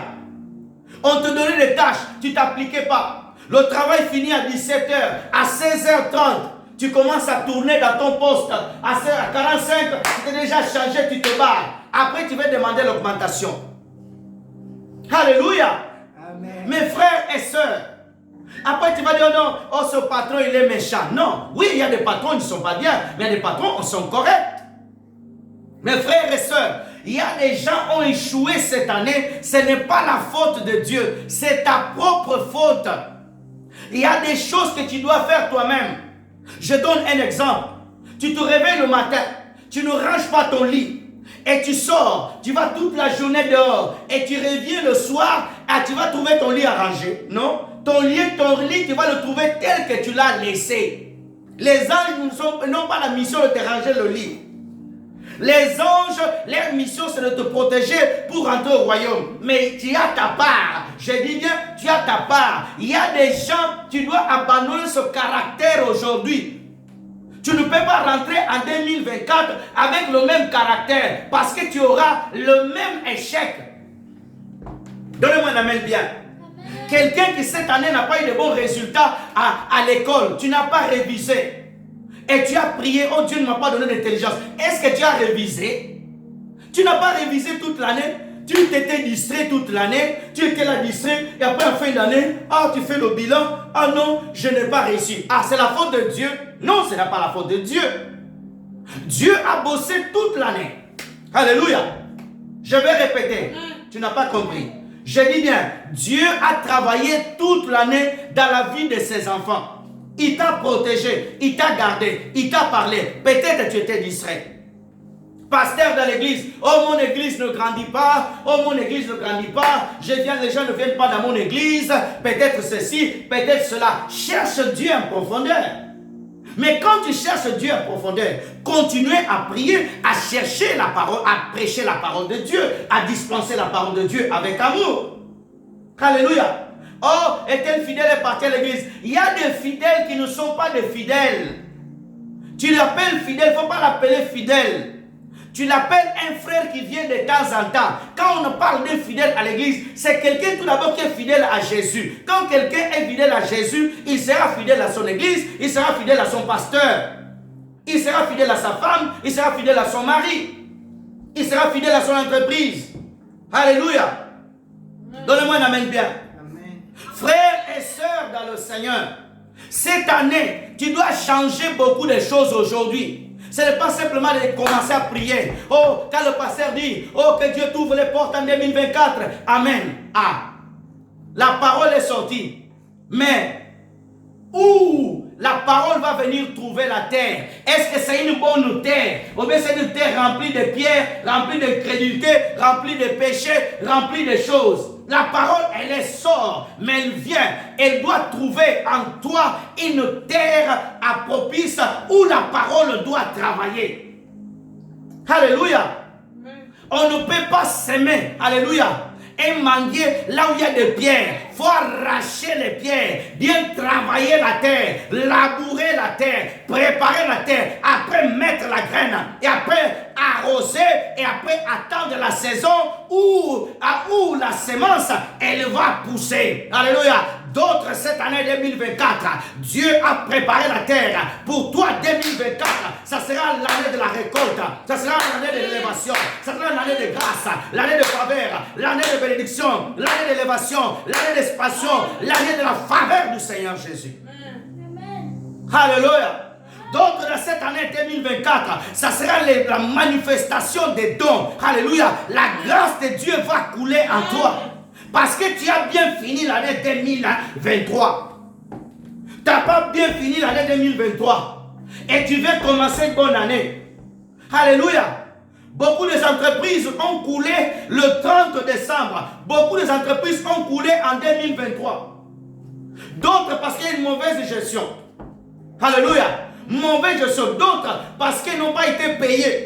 A: On te donnait des tâches, tu ne t'appliquais pas. Le travail finit à 17h, à 16h30. Tu commences à tourner dans ton poste. À 45, tu t'es déjà changé, tu te barres. Après, tu vas demander l'augmentation. Alléluia. Amen. Mes frères et sœurs. Après, tu vas dire non, oh, ce patron, il est méchant. Non, oui, il y a des patrons qui ne sont pas bien, mais il y a des patrons qui sont corrects. Mes frères et sœurs, il y a des gens qui ont échoué cette année. Ce n'est pas la faute de Dieu, c'est ta propre faute. Il y a des choses que tu dois faire toi-même. Je donne un exemple. Tu te réveilles le matin, tu ne ranges pas ton lit et tu sors, tu vas toute la journée dehors et tu reviens le soir et tu vas trouver ton lit arrangé. Non, ton lit, tu vas le trouver tel que tu l'as laissé. Les anges n'ont pas la mission de te ranger le lit. Les anges, leur mission c'est de te protéger pour rentrer au royaume. Mais tu as ta part. Je dis bien, tu as ta part. Il y a des gens, tu dois abandonner ce caractère aujourd'hui. Tu ne peux pas rentrer en 2024 avec le même caractère parce que tu auras le même échec. Donnez-moi un amen bien. Quelqu'un qui cette année n'a pas eu de bons résultats à l'école, tu n'as pas révisé. Et tu as prié, oh Dieu ne m'a pas donné d'intelligence. Est-ce que tu as révisé? Tu n'as pas révisé toute l'année. Tu t'étais distrait toute l'année. Tu étais là distrait. Et après, en fin d'année, ah, tu fais le bilan. Ah non, je n'ai pas réussi. Ah, c'est la faute de Dieu. Non, ce n'est pas la faute de Dieu. Dieu a bossé toute l'année. Alléluia. Je vais répéter. Tu n'as pas compris. Je dis bien, Dieu a travaillé toute l'année dans la vie de ses enfants. Il t'a protégé, il t'a gardé, il t'a parlé. Peut-être que tu étais distrait. Pasteur de l'église, oh mon église ne grandit pas, oh mon église ne grandit pas, les gens ne viennent pas dans mon église, peut-être ceci, peut-être cela. Cherche Dieu en profondeur. Mais quand tu cherches Dieu en profondeur, continuez à prier, à chercher la parole, à prêcher la parole de Dieu, à dispenser la parole de Dieu avec amour. Alléluia. Oh, est-elle fidèle et partie à l'église? Il y a des fidèles qui ne sont pas des fidèles. Tu l'appelles fidèle, il ne faut pas l'appeler fidèle. Tu l'appelles un frère qui vient de temps en temps. Quand on parle d'un fidèle à l'église, c'est quelqu'un tout d'abord qui est fidèle à Jésus. Quand quelqu'un est fidèle à Jésus, il sera fidèle à son église, il sera fidèle à son pasteur. Il sera fidèle à sa femme, il sera fidèle à son mari. Il sera fidèle à son entreprise. Alléluia. Donnez-moi un amen bien. Frères et sœurs dans le Seigneur, cette année, tu dois changer beaucoup de choses aujourd'hui. Ce n'est pas simplement de commencer à prier. Oh, quand le pasteur dit, oh, que Dieu t'ouvre les portes en 2024. Amen. Ah, la parole est sortie. Mais, où la parole va venir trouver la terre? Est-ce que c'est une bonne terre? Ou bien c'est une terre remplie de pierres, remplie de crédulité, remplie de péchés, remplie de choses? La parole, elle est sort, mais elle vient. Elle doit trouver en toi une terre propice où la parole doit travailler. Alléluia. On ne peut pas s'aimer. Alléluia. Et manguer là où il y a des pierres. Il faut arracher les pierres, bien travailler la terre, labourer la terre, préparer la terre, après mettre la graine, et après arroser, et après attendre la saison où la semence, elle va pousser. Alléluia. D'autres, cette année 2024, Dieu a préparé la terre. Pour toi, 2024, ça sera l'année de la récolte. Ça sera l'année de l'élévation. Ça sera l'année de grâce, l'année de faveur, l'année de bénédiction, l'année d'élévation, l'année d'expansion, l'année de la faveur du Seigneur Jésus. Alléluia. D'autres, dans cette année 2024, ça sera la manifestation des dons. Alléluia. La grâce de Dieu va couler en toi. Parce que tu as bien fini l'année 2023. Tu n'as pas bien fini l'année 2023. Et tu veux commencer une bonne année. Alléluia. Beaucoup d'entreprises ont coulé le 30 décembre. Beaucoup d'entreprises ont coulé en 2023. D'autres parce qu'il y a une mauvaise gestion. Alléluia. Mauvaise gestion. D'autres parce qu'ils n'ont pas été payés.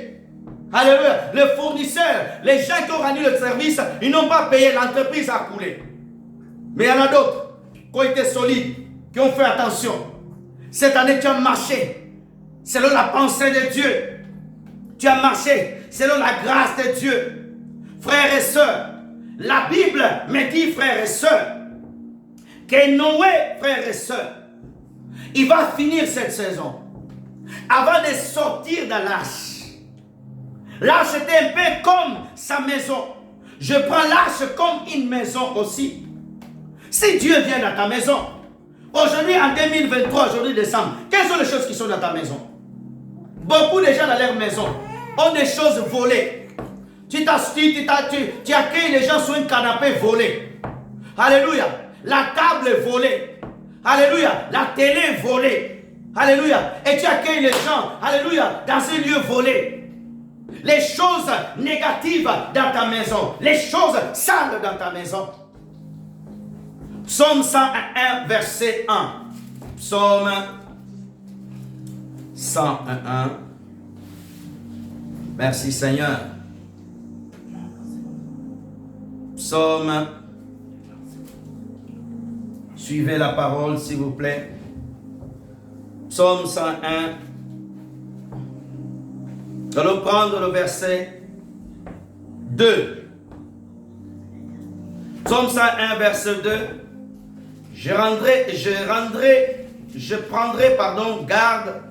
A: Alléluia. Les fournisseurs, les gens qui ont rendu le service, ils n'ont pas payé, l'entreprise a coulé. Mais il y en a d'autres qui ont été solides, qui ont fait attention. Cette année, tu as marché selon la pensée de Dieu. Tu as marché selon la grâce de Dieu. Frères et sœurs, la Bible me dit, frères et sœurs, que Noé, frères et sœurs, il va finir cette saison avant de sortir de l'arche. L'arche était un peu comme sa maison. Je prends l'arche comme une maison aussi. Si Dieu vient dans ta maison, aujourd'hui en 2023, aujourd'hui décembre, quelles sont les choses qui sont dans ta maison? Beaucoup de gens dans leur maison ont des choses volées. Tu accueilles les gens sur un canapé volé. Alléluia. La table est volée. Alléluia. La télé est volée. Alléluia. Et tu accueilles les gens. Alléluia. Dans un lieu volé. Les choses négatives dans ta maison. Les choses sales dans ta maison. Psaume 101, verset 1. Psaume 101. Merci Seigneur. Psaume. Suivez la parole s'il vous plaît. Psaume 101. Nous allons prendre le verset 2. Psaume 101, verset 2. Je prendrai garde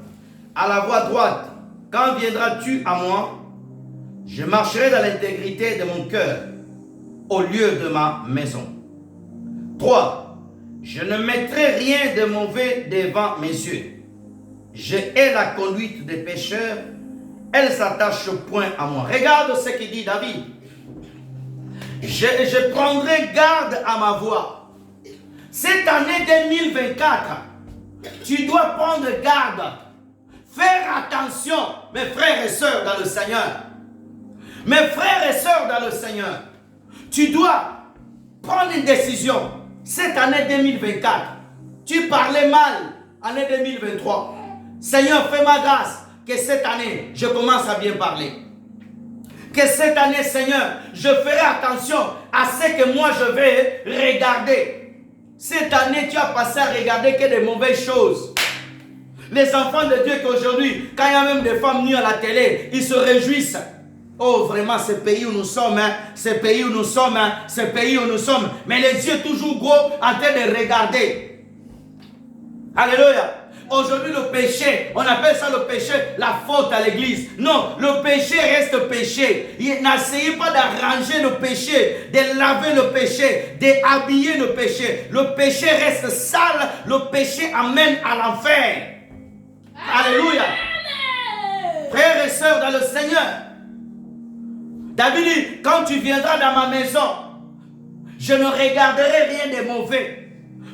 A: à la voie droite. Quand viendras-tu à moi? Je marcherai dans l'intégrité de mon cœur, au lieu de ma maison. 3. Je ne mettrai rien de mauvais devant mes yeux. Je hais la conduite des pécheurs. Elle s'attache point à moi. Regarde ce qu'il dit David. Je prendrai garde à ma voix. Cette année 2024, tu dois prendre garde. Faire attention, mes frères et sœurs dans le Seigneur. Mes frères et sœurs dans le Seigneur. Tu dois prendre une décision. Cette année 2024, tu parlais mal, année 2023. Seigneur, fais-moi grâce que cette année, je commence à bien parler. Que cette année, Seigneur, je ferai attention à ce que moi je vais regarder. Cette année, tu as passé à regarder que des mauvaises choses. Les enfants de Dieu qu'aujourd'hui, quand il y a même des femmes nues à la télé, ils se réjouissent. Oh, vraiment, ce pays où nous sommes, hein, ce pays où nous sommes, hein, ce pays où nous sommes. Mais les yeux toujours gros en train de regarder. Alléluia. Aujourd'hui, le péché, on appelle ça le péché, la faute à l'église. Non, le péché reste péché. N'essayez pas d'arranger le péché, de laver le péché, d'habiller le péché. Le péché reste sale, le péché amène à l'enfer. Alléluia. Frères et sœurs dans le Seigneur, David dit, quand tu viendras dans ma maison, je ne regarderai rien de mauvais.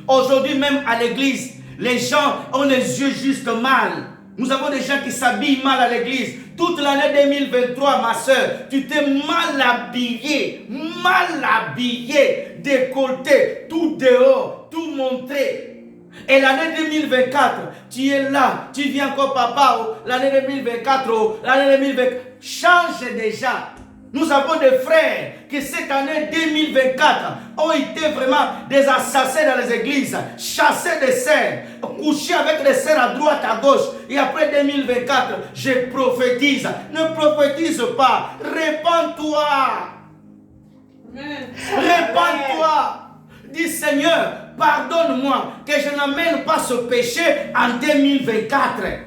A: Aujourd'hui même à l'église, les gens ont les yeux juste mal. Nous avons des gens qui s'habillent mal à l'église. Toute l'année 2023, ma soeur, tu t'es mal habillé, décolleté, tout dehors, tout montré. Et l'année 2024, tu es là, tu viens encore papa, l'année 2024, l'année 2024, change déjà. Nous avons des frères qui cette année 2024 ont été vraiment des assassins dans les églises, chassés des sœurs, couchés avec des sœurs à droite, à gauche. Et après 2024, je prophétise. Ne prophétise pas. Répands-toi. Répands-toi. Dis Seigneur, pardonne-moi que je n'amène pas ce péché en 2024.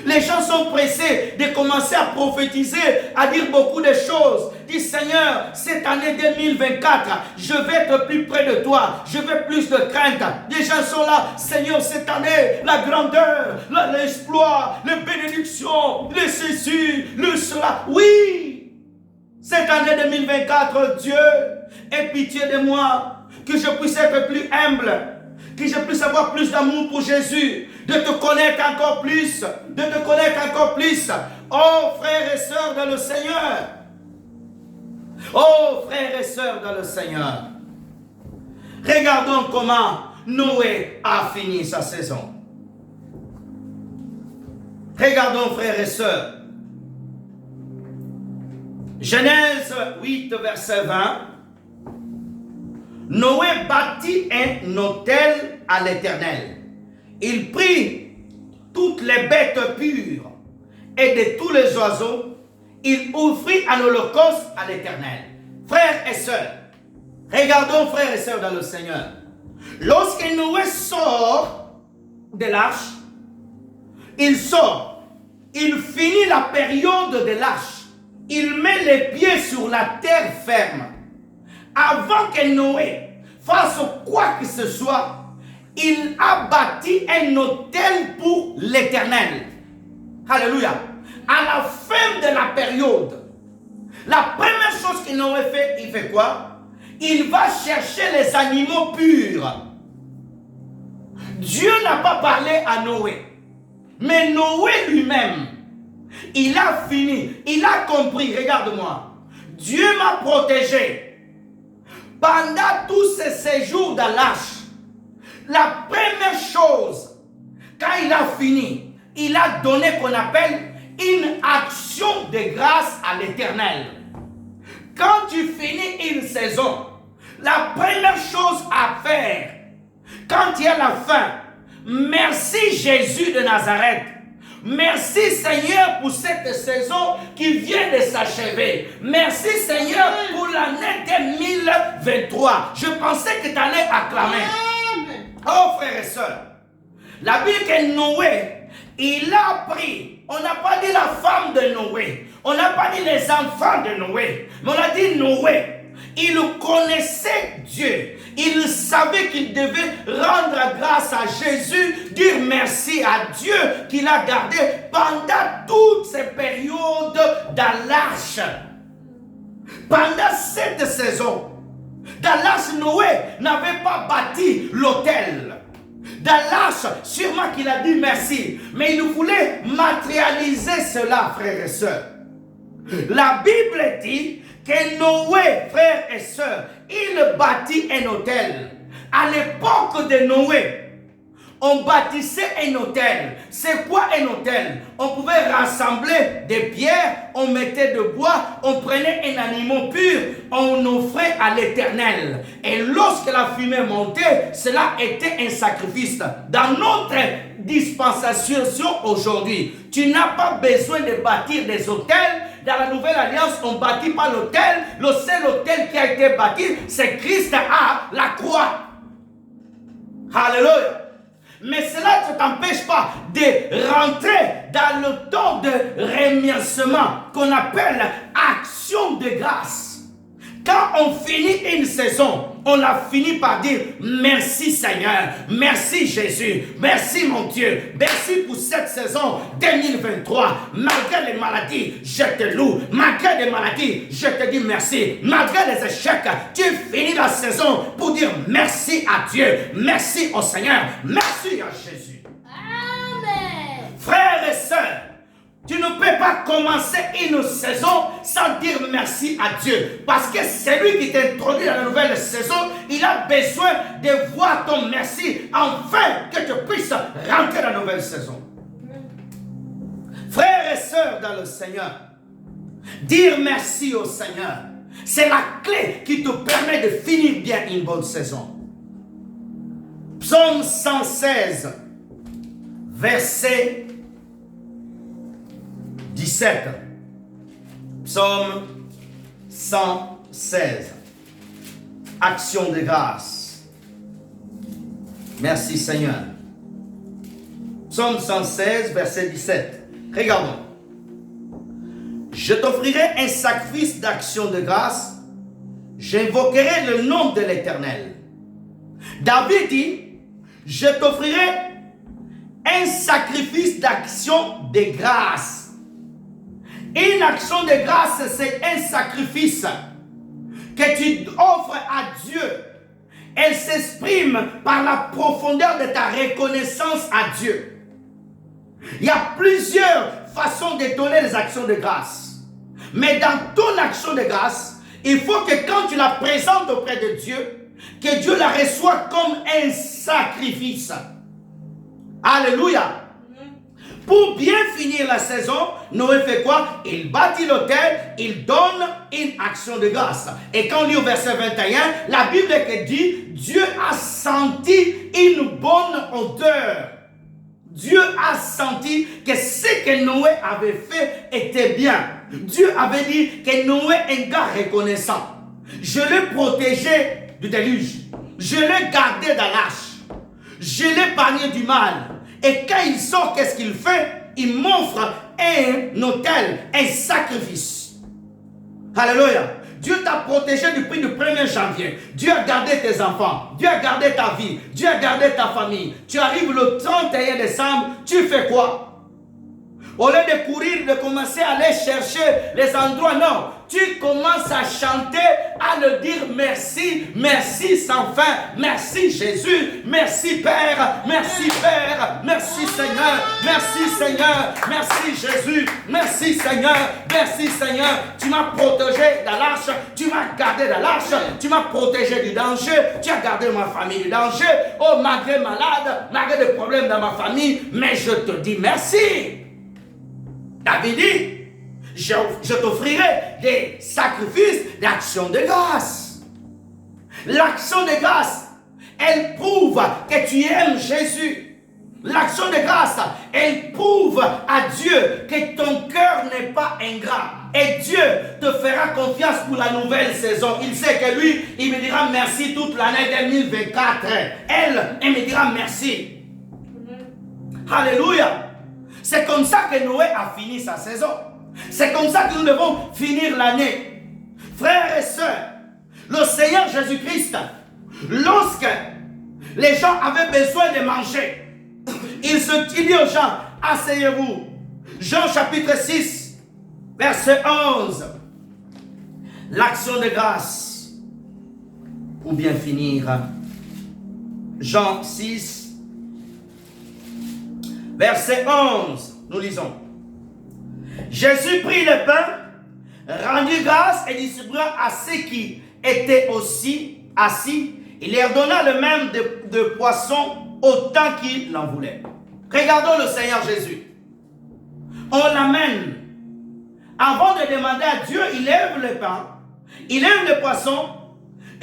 A: Les gens sont pressés de commencer à prophétiser, à dire beaucoup de choses. Dis Seigneur, cette année 2024, je vais être plus près de toi. Je veux plus de crainte. Des gens sont là. Seigneur, cette année, la grandeur, l'exploit, les bénédictions, les ceci, le cela. Oui, cette année 2024, Dieu, aie pitié de moi. Que je puisse être plus humble. Que je puisse avoir plus d'amour pour Jésus. De te connaître encore plus. De te connaître encore plus. Oh, frères et sœurs dans le Seigneur. Oh, frères et sœurs dans le Seigneur. Regardons comment Noé a fini sa saison. Regardons, frères et sœurs. Genèse 8, verset 20. Noé bâtit un autel à l'Éternel. Il prit toutes les bêtes pures et de tous les oiseaux. il offrit un holocauste à l'Éternel. Frères et sœurs, regardons frères et sœurs dans le Seigneur. Lorsque Noé sort de l'arche, il sort, il finit la période de l'arche, il met les pieds sur la terre ferme. Avant que Noé fasse quoi que ce soit, il a bâti un autel pour l'Éternel. Alléluia. À la fin de la période, la première chose que Noé fait, il fait quoi? Il va chercher les animaux purs. Dieu n'a pas parlé à Noé, mais Noé lui-même, il a fini, il a compris, regarde-moi, Dieu m'a protégé. Pendant tous ces séjours dans l'arche, la première chose, quand il a fini, il a donné qu'on appelle une action de grâce à l'Éternel. Quand tu finis une saison, la première chose à faire, quand il y a la fin, merci Jésus de Nazareth. Merci Seigneur pour cette saison qui vient de s'achever. Merci Seigneur pour l'année 2023. Je pensais que tu allais acclamer. Oh frères et sœurs, la Bible que Noé, il a pris, on n'a pas dit la femme de Noé, on n'a pas dit les enfants de Noé, mais on a dit Noé. Il connaissait Dieu. Il savait qu'il devait rendre grâce à Jésus, dire merci à Dieu qu'il a gardé pendant toutes ces périodes dans l'arche. Pendant cette saison, dans l'arche, Noé n'avait pas bâti l'autel. Dans l'arche, sûrement qu'il a dit merci, mais il voulait matérialiser cela, frères et sœurs. La Bible dit que Noé, frères et sœurs, il bâtit un autel. À l'époque de Noé, on bâtissait un autel. C'est quoi un autel? On pouvait rassembler des pierres, on mettait de bois, on prenait un animal pur, on offrait à l'Éternel. Et lorsque la fumée montait, cela était un sacrifice. Dans notre dispensation aujourd'hui, tu n'as pas besoin de bâtir des autels. Dans la nouvelle alliance, on ne bâtit pas l'autel. Le seul autel qui a été bâti, c'est Christ à la croix. Alléluia. Mais cela ne t'empêche pas de rentrer dans le temps de remerciement qu'on appelle action de grâce. Quand on finit une saison, on a fini par dire merci Seigneur, merci Jésus, merci mon Dieu, merci pour cette saison 2023. Malgré les maladies, je te loue. Malgré les maladies, je te dis merci. Malgré les échecs, tu finis la saison pour dire merci à Dieu, merci au Seigneur, merci à Jésus.
B: Amen.
A: Frères et sœurs, tu ne peux pas commencer une saison sans dire merci à Dieu. Parce que c'est lui qui t'introduit dans la nouvelle saison. Il a besoin de voir ton merci afin que tu puisses rentrer dans la nouvelle saison. Frères et sœurs dans le Seigneur, dire merci au Seigneur, c'est la clé qui te permet de finir bien une bonne saison. Psaume 116, verset 17. Psaume 116. Action de grâce. Merci Seigneur. Psaume 116, verset 17. Regardons. Je t'offrirai un sacrifice d'action de grâce. J'invoquerai le nom de l'Éternel. David dit, je t'offrirai un sacrifice d'action de grâce. Une action de grâce, c'est un sacrifice que tu offres à Dieu. Elle s'exprime par la profondeur de ta reconnaissance à Dieu. Il y a plusieurs façons de donner les actions de grâce. Mais dans ton action de grâce, il faut que quand tu la présentes auprès de Dieu, que Dieu la reçoive comme un sacrifice. Alléluia. Pour bien finir la saison, Noé fait quoi? Il bâtit l'autel, il donne une action de grâce. Et quand on lit au verset 21, la Bible dit, Dieu a senti une bonne odeur Dieu a senti que ce que Noé avait fait était bien. Dieu avait dit que Noé est un gars reconnaissant. Je l'ai protégé du déluge. Je l'ai gardé dans l'arche. Je l'ai épargné du mal. Et quand il sort, qu'est-ce qu'il fait? Il m'offre un autel, un sacrifice. Alléluia. Dieu t'a protégé depuis le 1er janvier. Dieu a gardé tes enfants. Dieu a gardé ta vie. Dieu a gardé ta famille. Tu arrives le 31 décembre, tu fais quoi? Au lieu de courir, de commencer à aller chercher les endroits, non. Tu commences à chanter, à le dire merci, merci sans fin, merci Jésus, merci Père, merci Père, merci Seigneur, merci Seigneur, merci Jésus, merci Seigneur, merci Seigneur. Tu m'as protégé dans l'arche, tu m'as gardé dans l'arche, tu m'as protégé du danger, tu as gardé ma famille du danger. Oh, malgré malade, malgré des problèmes dans ma famille, mais je te dis merci. David dit, je t'offrirai des sacrifices d'action de grâce. L'action de grâce, elle prouve que tu aimes Jésus. L'action de grâce, elle prouve à Dieu que ton cœur n'est pas ingrat. Et Dieu te fera confiance pour la nouvelle saison. Il sait que lui, il me dira merci toute l'année 2024. Elle me dira merci. Alléluia. C'est comme ça que Noé a fini sa saison. C'est comme ça que nous devons finir l'année. Frères et sœurs, le Seigneur Jésus-Christ, lorsque les gens avaient besoin de manger, il dit aux gens, asseyez-vous. Jean chapitre 6, verset 11. L'action de grâce. Pour bien finir, Jean 6, verset 11, nous lisons. Jésus prit le pain, rendit grâce et distribua à ceux qui étaient aussi assis. Il leur donna le même de poisson autant qu'il en voulait. Regardons le Seigneur Jésus. On l'amène. Avant de demander à Dieu, il lève le pain, il lève le poisson,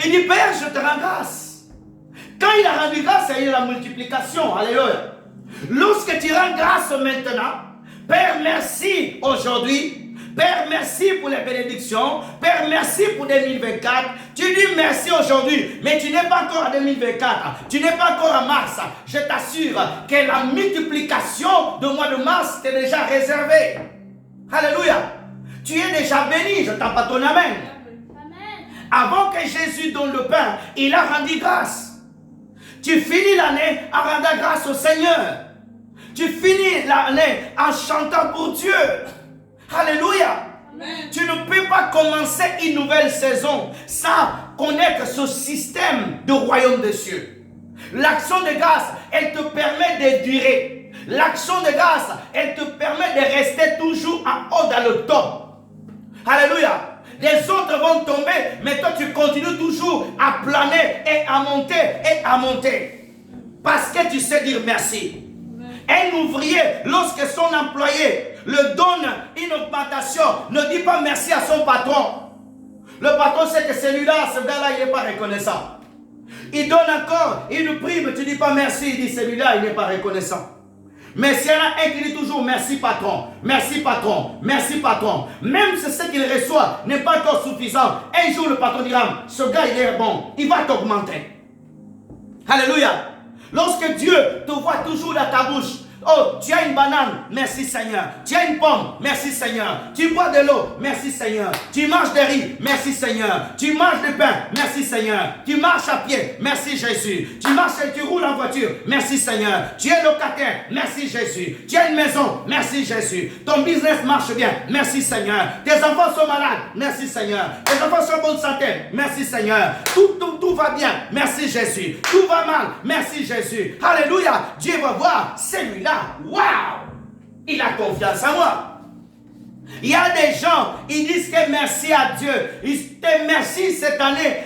A: il dit, Père, je te rends grâce. Quand il a rendu grâce, il y a eu la multiplication. Alléluia. Lorsque tu rends grâce maintenant, Père, merci aujourd'hui. Père, merci pour les bénédictions. Père, merci pour 2024. Tu dis merci aujourd'hui, mais tu n'es pas encore à 2024. Tu n'es pas encore à mars. Je t'assure que la multiplication du mois de mars t'est déjà réservée. Alléluia. Tu es déjà béni. Je t'en ton amen. Avant que Jésus donne le pain, il a rendu grâce. Tu finis l'année en rendant grâce au Seigneur. Tu finis l'année en chantant pour Dieu. Alléluia. Amen. Tu ne peux pas commencer une nouvelle saison sans connaître ce système du royaume des cieux. L'action de grâce, elle te permet de durer. L'action de grâce, elle te permet de rester toujours en haut dans le top. Alléluia. Les autres vont tomber, mais toi tu continues toujours à planer et à monter et à monter. Parce que tu sais dire merci. Un ouvrier, lorsque son employé le donne une augmentation, ne dit pas merci à son patron. Le patron sait que celui-là, ce gars-là, il n'est pas reconnaissant. Il donne encore une prime, tu ne dis pas merci, il dit celui-là, il n'est pas reconnaissant. Mais s'il y en a un qui dit toujours merci patron, merci patron, merci patron, même si ce qu'il reçoit n'est pas encore suffisant, un jour le patron dira, ce gars il est bon, il va t'augmenter. Alléluia. Lorsque Dieu te voit toujours dans ta bouche, oh, tu as une banane, merci Seigneur. Tu as une pomme, merci Seigneur. Tu bois de l'eau, merci Seigneur. Tu manges des riz, merci Seigneur. Tu manges du pain, merci Seigneur. Tu marches à pied, merci Jésus. Tu marches et tu roules en voiture, merci Seigneur. Tu es locataire, merci Jésus. Tu as une maison, merci Jésus. Ton business marche bien, merci Seigneur. Tes enfants sont malades, merci Seigneur. Tes enfants sont en bonne santé, merci Seigneur. Tout va bien, merci Jésus. Tout va mal, merci Jésus. Alléluia. Dieu va voir celui-là. Waouh! Il a confiance en moi. Il y a des gens, ils disent que merci à Dieu. Ils disent merci cette année.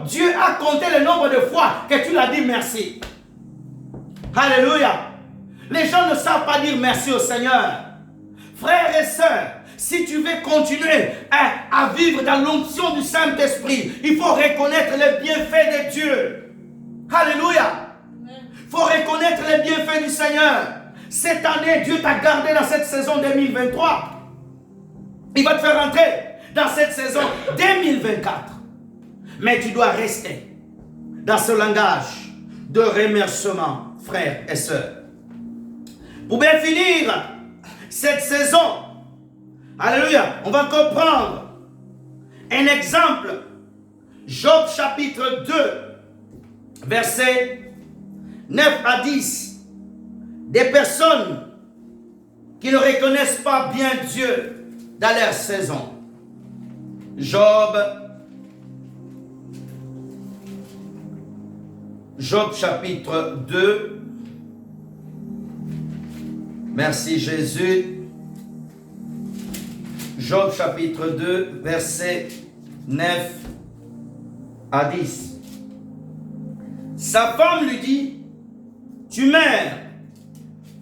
A: Dieu a compté le nombre de fois que tu l'as dit merci. Alléluia. Les gens ne savent pas dire merci au Seigneur. Frères et sœurs, si tu veux continuer à vivre dans l'onction du Saint-Esprit, il faut reconnaître les bienfaits de Dieu. Alléluia. Il faut reconnaître les bienfaits du Seigneur. Cette année, Dieu t'a gardé dans cette saison 2023. Il va te faire rentrer dans cette saison 2024. Mais tu dois rester dans ce langage de remerciement, frères et sœurs. Pour bien finir cette saison, alléluia, on va comprendre un exemple. Job chapitre 2, versets 9 à 10. Des personnes qui ne reconnaissent pas bien Dieu dans leur saison. Job chapitre 2. Merci Jésus. Job chapitre 2, versets 9 à 10. Sa femme lui dit, tu meurs,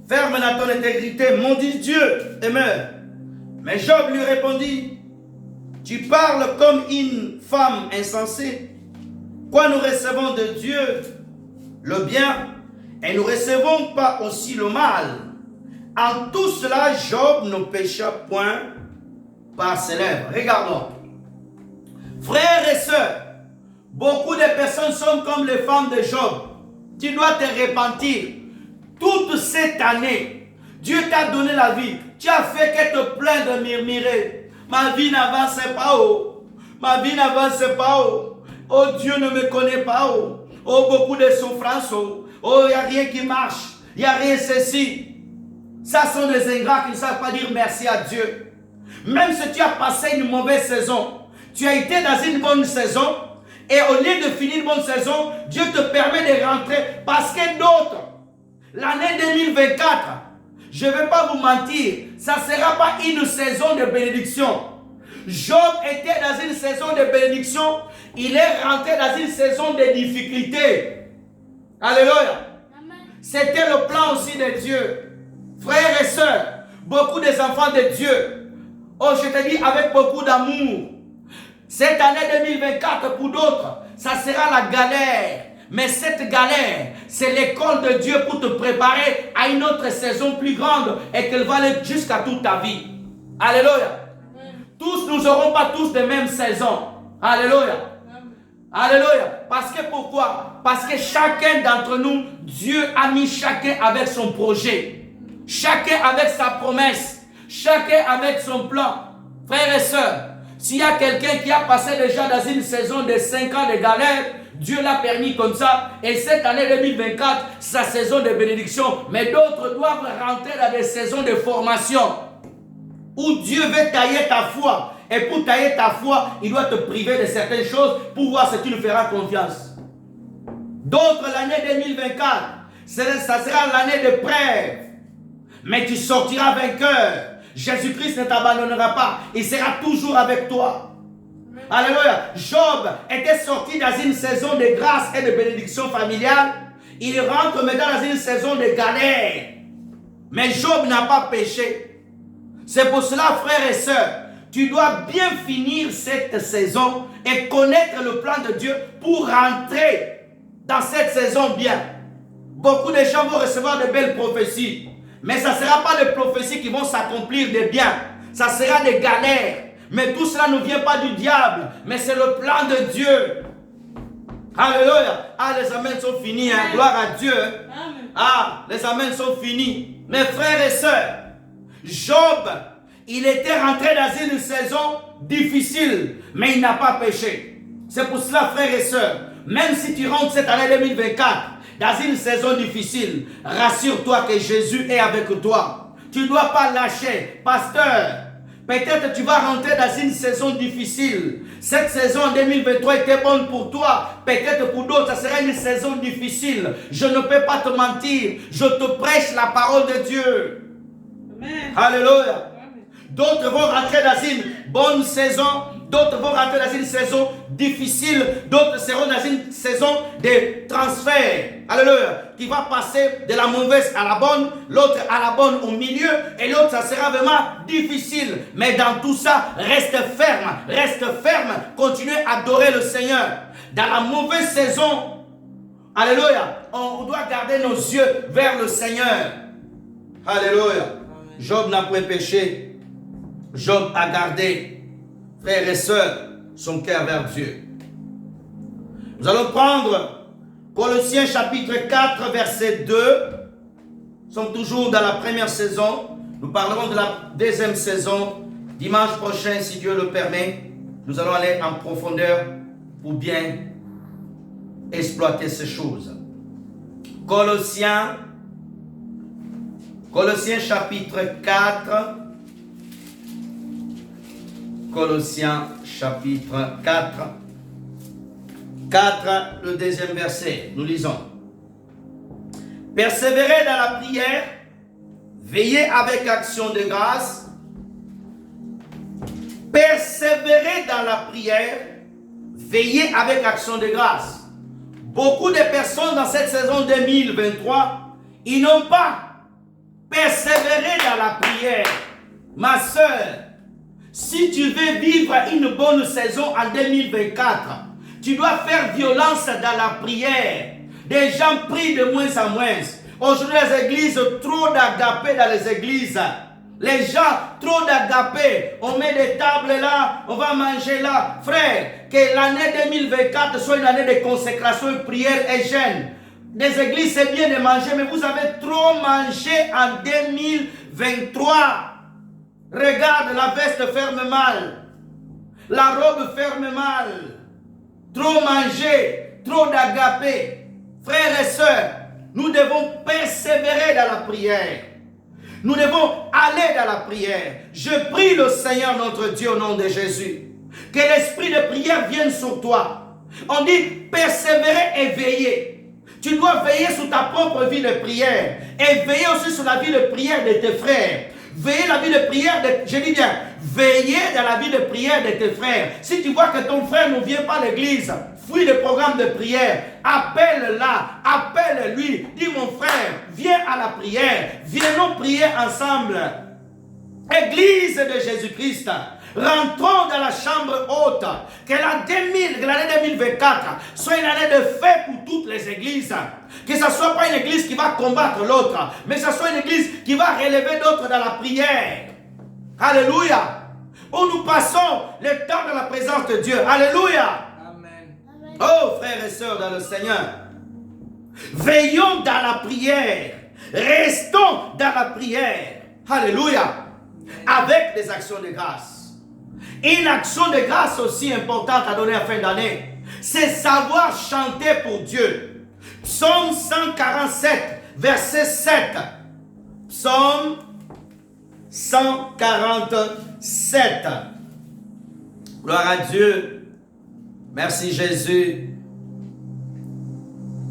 A: ferme dans ton intégrité, maudit Dieu et meurs. Mais Job lui répondit, tu parles comme une femme insensée. Quoi, nous recevons de Dieu le bien et nous recevons pas aussi le mal. En tout cela, Job ne pécha point par ses lèvres. Regardons. Frères et sœurs, beaucoup de personnes sont comme les femmes de Job. Tu dois te repentir. Toute cette année, Dieu t'a donné la vie. Tu as fait que te plaindre de murmurer. Ma vie n'avance pas. Oh. Ma vie n'avance pas. Oh. Oh, Dieu ne me connaît pas. Oh, oh beaucoup de souffrances. Oh, il n'y a rien qui marche. Il n'y a rien ceci. Ça sont des ingrats qui ne savent pas dire merci à Dieu. Même si tu as passé une mauvaise saison, tu as été dans une bonne saison, et au lieu de finir une bonne saison, Dieu te permet de rentrer parce que d'autres, l'année 2024, je ne vais pas vous mentir, ça ne sera pas une saison de bénédiction. Job était dans une saison de bénédiction, il est rentré dans une saison de difficulté. Alléluia. C'était le plan aussi de Dieu. Frères et sœurs, beaucoup des enfants de Dieu, oh je te dis avec beaucoup d'amour, cette année 2024 pour d'autres, ça sera la galère. Mais cette galère, c'est l'école de Dieu pour te préparer à une autre saison plus grande et qu'elle va aller jusqu'à toute ta vie. Alléluia. Tous, nous n'aurons pas tous les mêmes saisons. Alléluia. Alléluia. Parce que pourquoi? Parce que chacun d'entre nous, Dieu a mis chacun avec son projet. Chacun avec sa promesse. Chacun avec son plan. Frères et sœurs, s'il y a quelqu'un qui a passé déjà dans une saison de 5 ans de galère, Dieu l'a permis comme ça. Et cette année 2024, sa saison de bénédiction. Mais d'autres doivent rentrer dans des saisons de formation où Dieu veut tailler ta foi. Et pour tailler ta foi, il doit te priver de certaines choses pour voir si tu lui feras confiance. D'autres, l'année 2024, ça sera l'année de prêve. Mais tu sortiras vainqueur. Jésus-Christ ne t'abandonnera pas. Il sera toujours avec toi. Alléluia. Job était sorti dans une saison de grâce et de bénédiction familiale. Il rentre maintenant dans une saison de galère. Mais Job n'a pas péché. C'est pour cela, frères et sœurs, tu dois bien finir cette saison et connaître le plan de Dieu pour rentrer dans cette saison bien. Beaucoup de gens vont recevoir de belles prophéties. Mais ça ne sera pas des prophéties qui vont s'accomplir de bien. Ça sera des galères. Mais tout cela ne vient pas du diable. Mais c'est le plan de Dieu. Alléluia. Ah, les amens sont finis. Hein. Gloire à Dieu. Amen. Ah, les amens sont finis. Mes frères et sœurs, Job, il était rentré dans une saison difficile. Mais il n'a pas péché. C'est pour cela, frères et sœurs, même si tu rentres cette année 2024, dans une saison difficile, rassure-toi que Jésus est avec toi. Tu ne dois pas lâcher. Pasteur, peut-être tu vas rentrer dans une saison difficile. Cette saison 2023 était bonne pour toi. Peut-être pour d'autres, ça sera une saison difficile. Je ne peux pas te mentir. Je te prêche la parole de Dieu. Amen. Alléluia. D'autres vont rentrer dans une bonne saison. D'autres vont rentrer dans une saison difficile. D'autres seront dans une saison de transfert. Alléluia. Qui va passer de la mauvaise à la bonne. L'autre à la bonne au milieu. Et l'autre, ça sera vraiment difficile. Mais dans tout ça, reste ferme. Reste ferme. Continue à adorer le Seigneur. Dans la mauvaise saison, alléluia, on doit garder nos yeux vers le Seigneur. Alléluia. Job n'a point péché. Job a gardé, frères et sœurs, son cœur vers Dieu. Nous allons prendre Colossiens chapitre 4, verset 2. Nous sommes toujours dans la première saison. Nous parlerons de la deuxième saison. Dimanche prochain, si Dieu le permet, nous allons aller en profondeur pour bien exploiter ces choses. Colossiens chapitre 4. Colossiens chapitre 4. 4, le deuxième verset. Nous lisons. Persévérez dans la prière, veillez avec action de grâce. Persévérez dans la prière, veillez avec action de grâce. Beaucoup de personnes dans cette saison 2023, ils n'ont pas persévéré dans la prière. Ma soeur, si tu veux vivre une bonne saison en 2024, tu dois faire violence dans la prière. Des gens prient de moins en moins. Aujourd'hui, les églises, trop d'agapés dans les églises. Les gens, trop d'agapés. On met des tables là, on va manger là. Frère, que l'année 2024 soit une année de consécration, de prière et jeûne. Les églises, c'est bien de manger, mais vous avez trop mangé en 2023. Regarde, la veste ferme mal. La robe ferme mal. Trop manger, trop d'agapés. Frères et sœurs, nous devons persévérer dans la prière. Nous devons aller dans la prière. Je prie le Seigneur notre Dieu au nom de Jésus. Que l'esprit de prière vienne sur toi. On dit persévérer et veiller. Tu dois veiller sur ta propre vie de prière. Et veiller aussi sur la vie de prière de tes frères. Veiller la vie de prière je dis bien, veiller dans la vie de prière de tes frères. Si tu vois que ton frère ne vient pas à l'église, fuis le programme de prière, appelle-la, appelle-lui, dis mon frère, viens à la prière, viens prier ensemble. Église de Jésus-Christ, rentrons dans la chambre haute, que l'année 2024 soit une année de fête pour toutes les églises. Que ce ne soit pas une église qui va combattre l'autre, mais que ce soit une église qui va relever d'autres dans la prière. Alléluia. Où nous passons le temps dans la présence de Dieu. Alléluia. Amen. Oh frères et sœurs dans le Seigneur, veillons dans la prière. Restons dans la prière. Alléluia. Avec des actions de grâce. Une action de grâce aussi importante à donner à fin d'année, c'est savoir chanter pour Dieu. Psaume 147, verset 7. Psaume 147. Gloire à Dieu. Merci Jésus.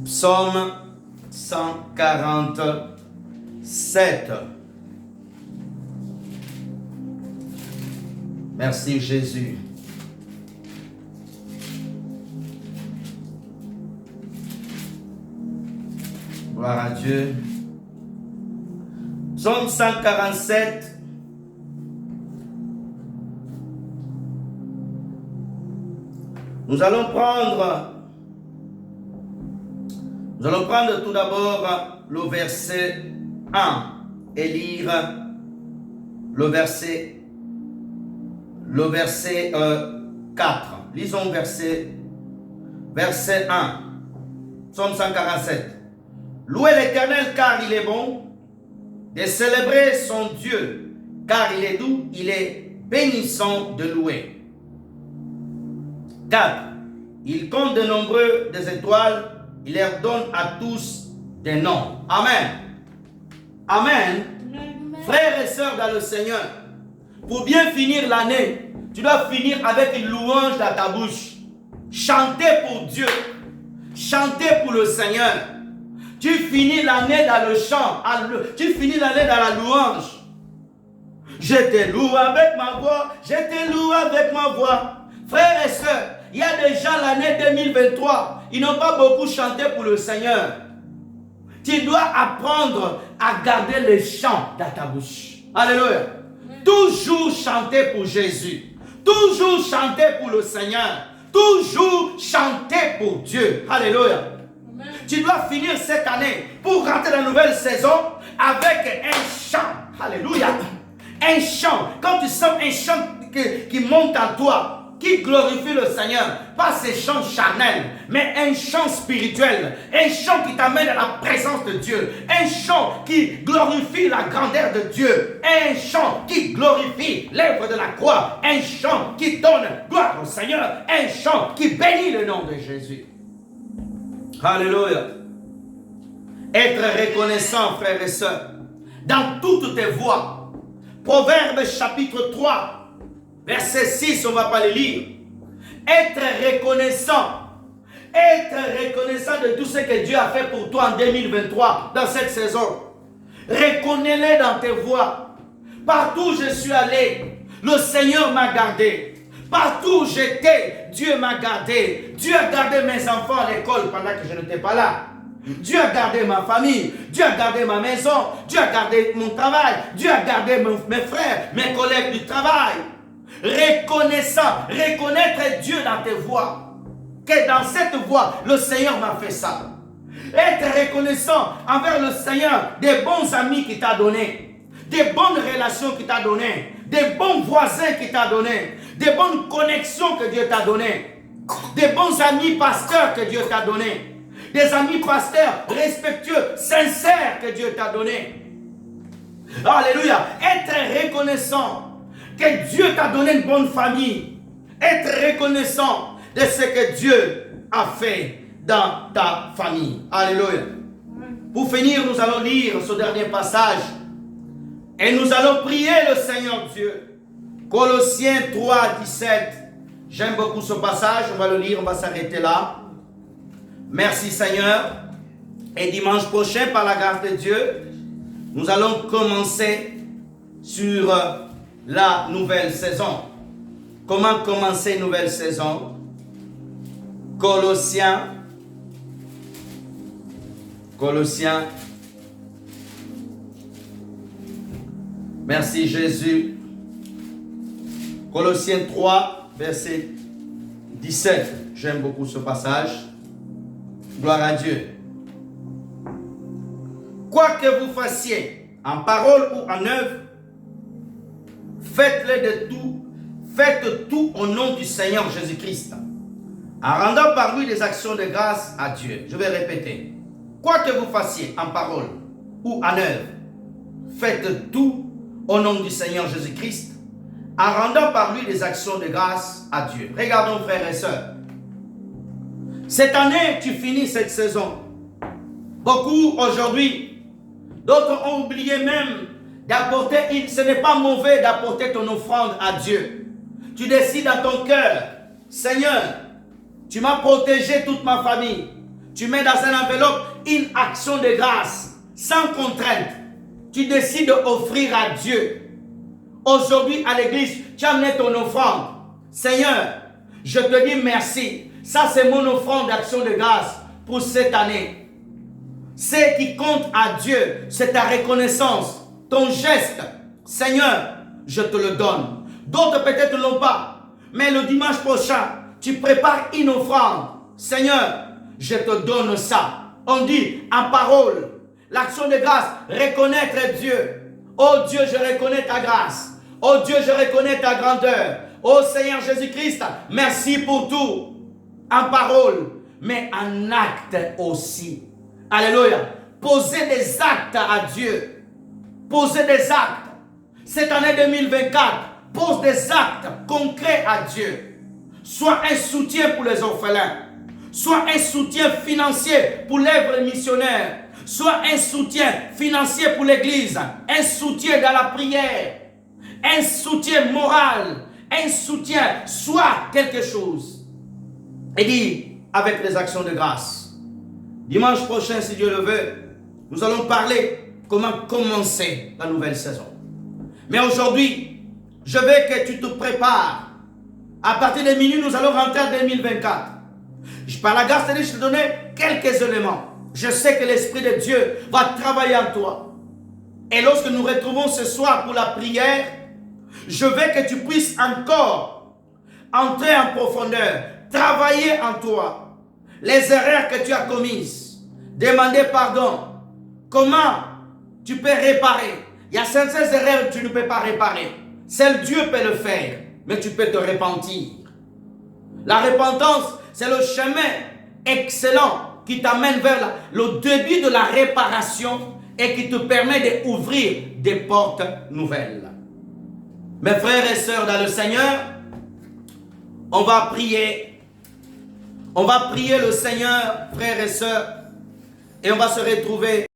A: Psaume 147. Merci Jésus. Gloire à Dieu. Psaume 147. Nous allons prendre tout d'abord le verset 1 et lire le verset 4. Lisons verset 1. Psaume 147. Louez l'Éternel car il est bon, de célébrer son Dieu car il est doux, il est bénissant de louer. 4. Il compte de nombreux des étoiles, il leur donne à tous des noms. Amen. Amen. Frères et sœurs dans le Seigneur, pour bien finir l'année, tu dois finir avec une louange dans ta bouche. Chanter pour Dieu. Chanter pour le Seigneur. Tu finis l'année dans le chant. Tu finis l'année dans la louange. Je te loue avec ma voix. Je te loue avec ma voix. Frères et sœurs, il y a des gens l'année 2023, ils n'ont pas beaucoup chanté pour le Seigneur. Tu dois apprendre à garder le chant dans ta bouche. Alléluia. Toujours chanter pour Jésus. Toujours chanter pour le Seigneur. Toujours chanter pour Dieu. Alléluia. Tu dois finir cette année pour rentrer dans la nouvelle saison avec un chant. Alléluia. Un chant. Quand tu sens un chant qui monte en toi, qui glorifie le Seigneur, pas ces chants charnels, mais un chant spirituel, un chant qui t'amène à la présence de Dieu, un chant qui glorifie la grandeur de Dieu, un chant qui glorifie l'œuvre de la croix, un chant qui donne gloire au Seigneur, un chant qui bénit le nom de Jésus. Alléluia. Être reconnaissant, frères et sœurs, dans toutes tes voies. Proverbe chapitre 3, verset 6, on ne va pas le lire. Être reconnaissant. Être reconnaissant de tout ce que Dieu a fait pour toi en 2023, dans cette saison. Reconnais-le dans tes voies. Partout où je suis allé, le Seigneur m'a gardé. Partout où j'étais, Dieu m'a gardé. Dieu a gardé mes enfants à l'école pendant que je n'étais pas là. Dieu a gardé ma famille, Dieu a gardé ma maison, Dieu a gardé mon travail, Dieu a gardé mes frères, mes collègues du travail. Reconnaissant, reconnaître Dieu dans tes voies. Que dans cette voie, le Seigneur m'a fait ça. Être reconnaissant envers le Seigneur des bons amis qu'il t'a donné, des bonnes relations qu'il t'a donné, des bons voisins qu'il t'a donné, des bonnes connexions que Dieu t'a donné, des bons amis pasteurs que Dieu t'a donné. Des amis pasteurs respectueux, sincères que Dieu t'a donné. Alléluia. Être reconnaissant que Dieu t'a donné une bonne famille. Être reconnaissant de ce que Dieu a fait dans ta famille. Alléluia. Pour finir, nous allons lire ce dernier passage. Et nous allons prier le Seigneur Dieu. Colossiens 3, 17. J'aime beaucoup ce passage. On va le lire, on va s'arrêter là. Merci Seigneur. Et dimanche prochain, par la grâce de Dieu, nous allons commencer sur la nouvelle saison. Comment commencer une nouvelle saison? Colossiens. Merci Jésus. Colossiens 3, verset 17. J'aime beaucoup ce passage. Gloire à Dieu. Quoi que vous fassiez, en parole ou en œuvre, faites tout au nom du Seigneur Jésus-Christ, en rendant par lui des actions de grâce à Dieu. Je vais répéter. Quoi que vous fassiez, en parole ou en œuvre, faites tout au nom du Seigneur Jésus-Christ, en rendant par lui des actions de grâce à Dieu. Regardons, frères et sœurs. Cette année, tu finis cette saison. Beaucoup aujourd'hui, d'autres ont oublié même d'apporter, ce n'est pas mauvais d'apporter ton offrande à Dieu. Tu décides dans ton cœur, Seigneur, tu m'as protégé toute ma famille. Tu mets dans une enveloppe une action de grâce, sans contrainte. Tu décides d'offrir à Dieu. Aujourd'hui, à l'église, tu as amené ton offrande. Seigneur, je te dis merci. Ça, c'est mon offrande d'action de grâce pour cette année. Ce qui compte à Dieu, c'est ta reconnaissance, ton geste. Seigneur, je te le donne. D'autres peut-être ne l'ont pas. Mais le dimanche prochain, tu prépares une offrande. Seigneur, je te donne ça. On dit en parole, l'action de grâce, reconnaître Dieu. Oh Dieu, je reconnais ta grâce. Oh Dieu, je reconnais ta grandeur. Oh Seigneur Jésus-Christ, merci pour tout. En parole, mais en acte aussi. Alléluia. Posez des actes à Dieu. Posez des actes. Cette année 2024, pose des actes concrets à Dieu. Sois un soutien pour les orphelins. Sois un soutien financier pour l'œuvre missionnaire. Sois un soutien financier pour l'église. Un soutien dans la prière. Un soutien moral. Un soutien. Sois quelque chose. Et dit, avec les actions de grâce. Dimanche prochain, si Dieu le veut, nous allons parler comment commencer la nouvelle saison. Mais aujourd'hui, je veux que tu te prépares. À partir de minuit, nous allons rentrer en 2024. Par la grâce de Dieu, je te donner quelques éléments. Je sais que l'Esprit de Dieu va travailler en toi. Et lorsque nous retrouvons ce soir pour la prière, je veux que tu puisses encore entrer en profondeur, travailler en toi les erreurs que tu as commises, demander pardon. Comment tu peux réparer? Il y a certaines erreurs que tu ne peux pas réparer. Seul Dieu peut le faire, mais tu peux te repentir. La repentance, c'est le chemin excellent qui t'amène vers le début de la réparation et qui te permet d'ouvrir des portes nouvelles. Mes frères et sœurs dans le Seigneur, on va prier. On va prier le Seigneur, frères et sœurs, et on va se retrouver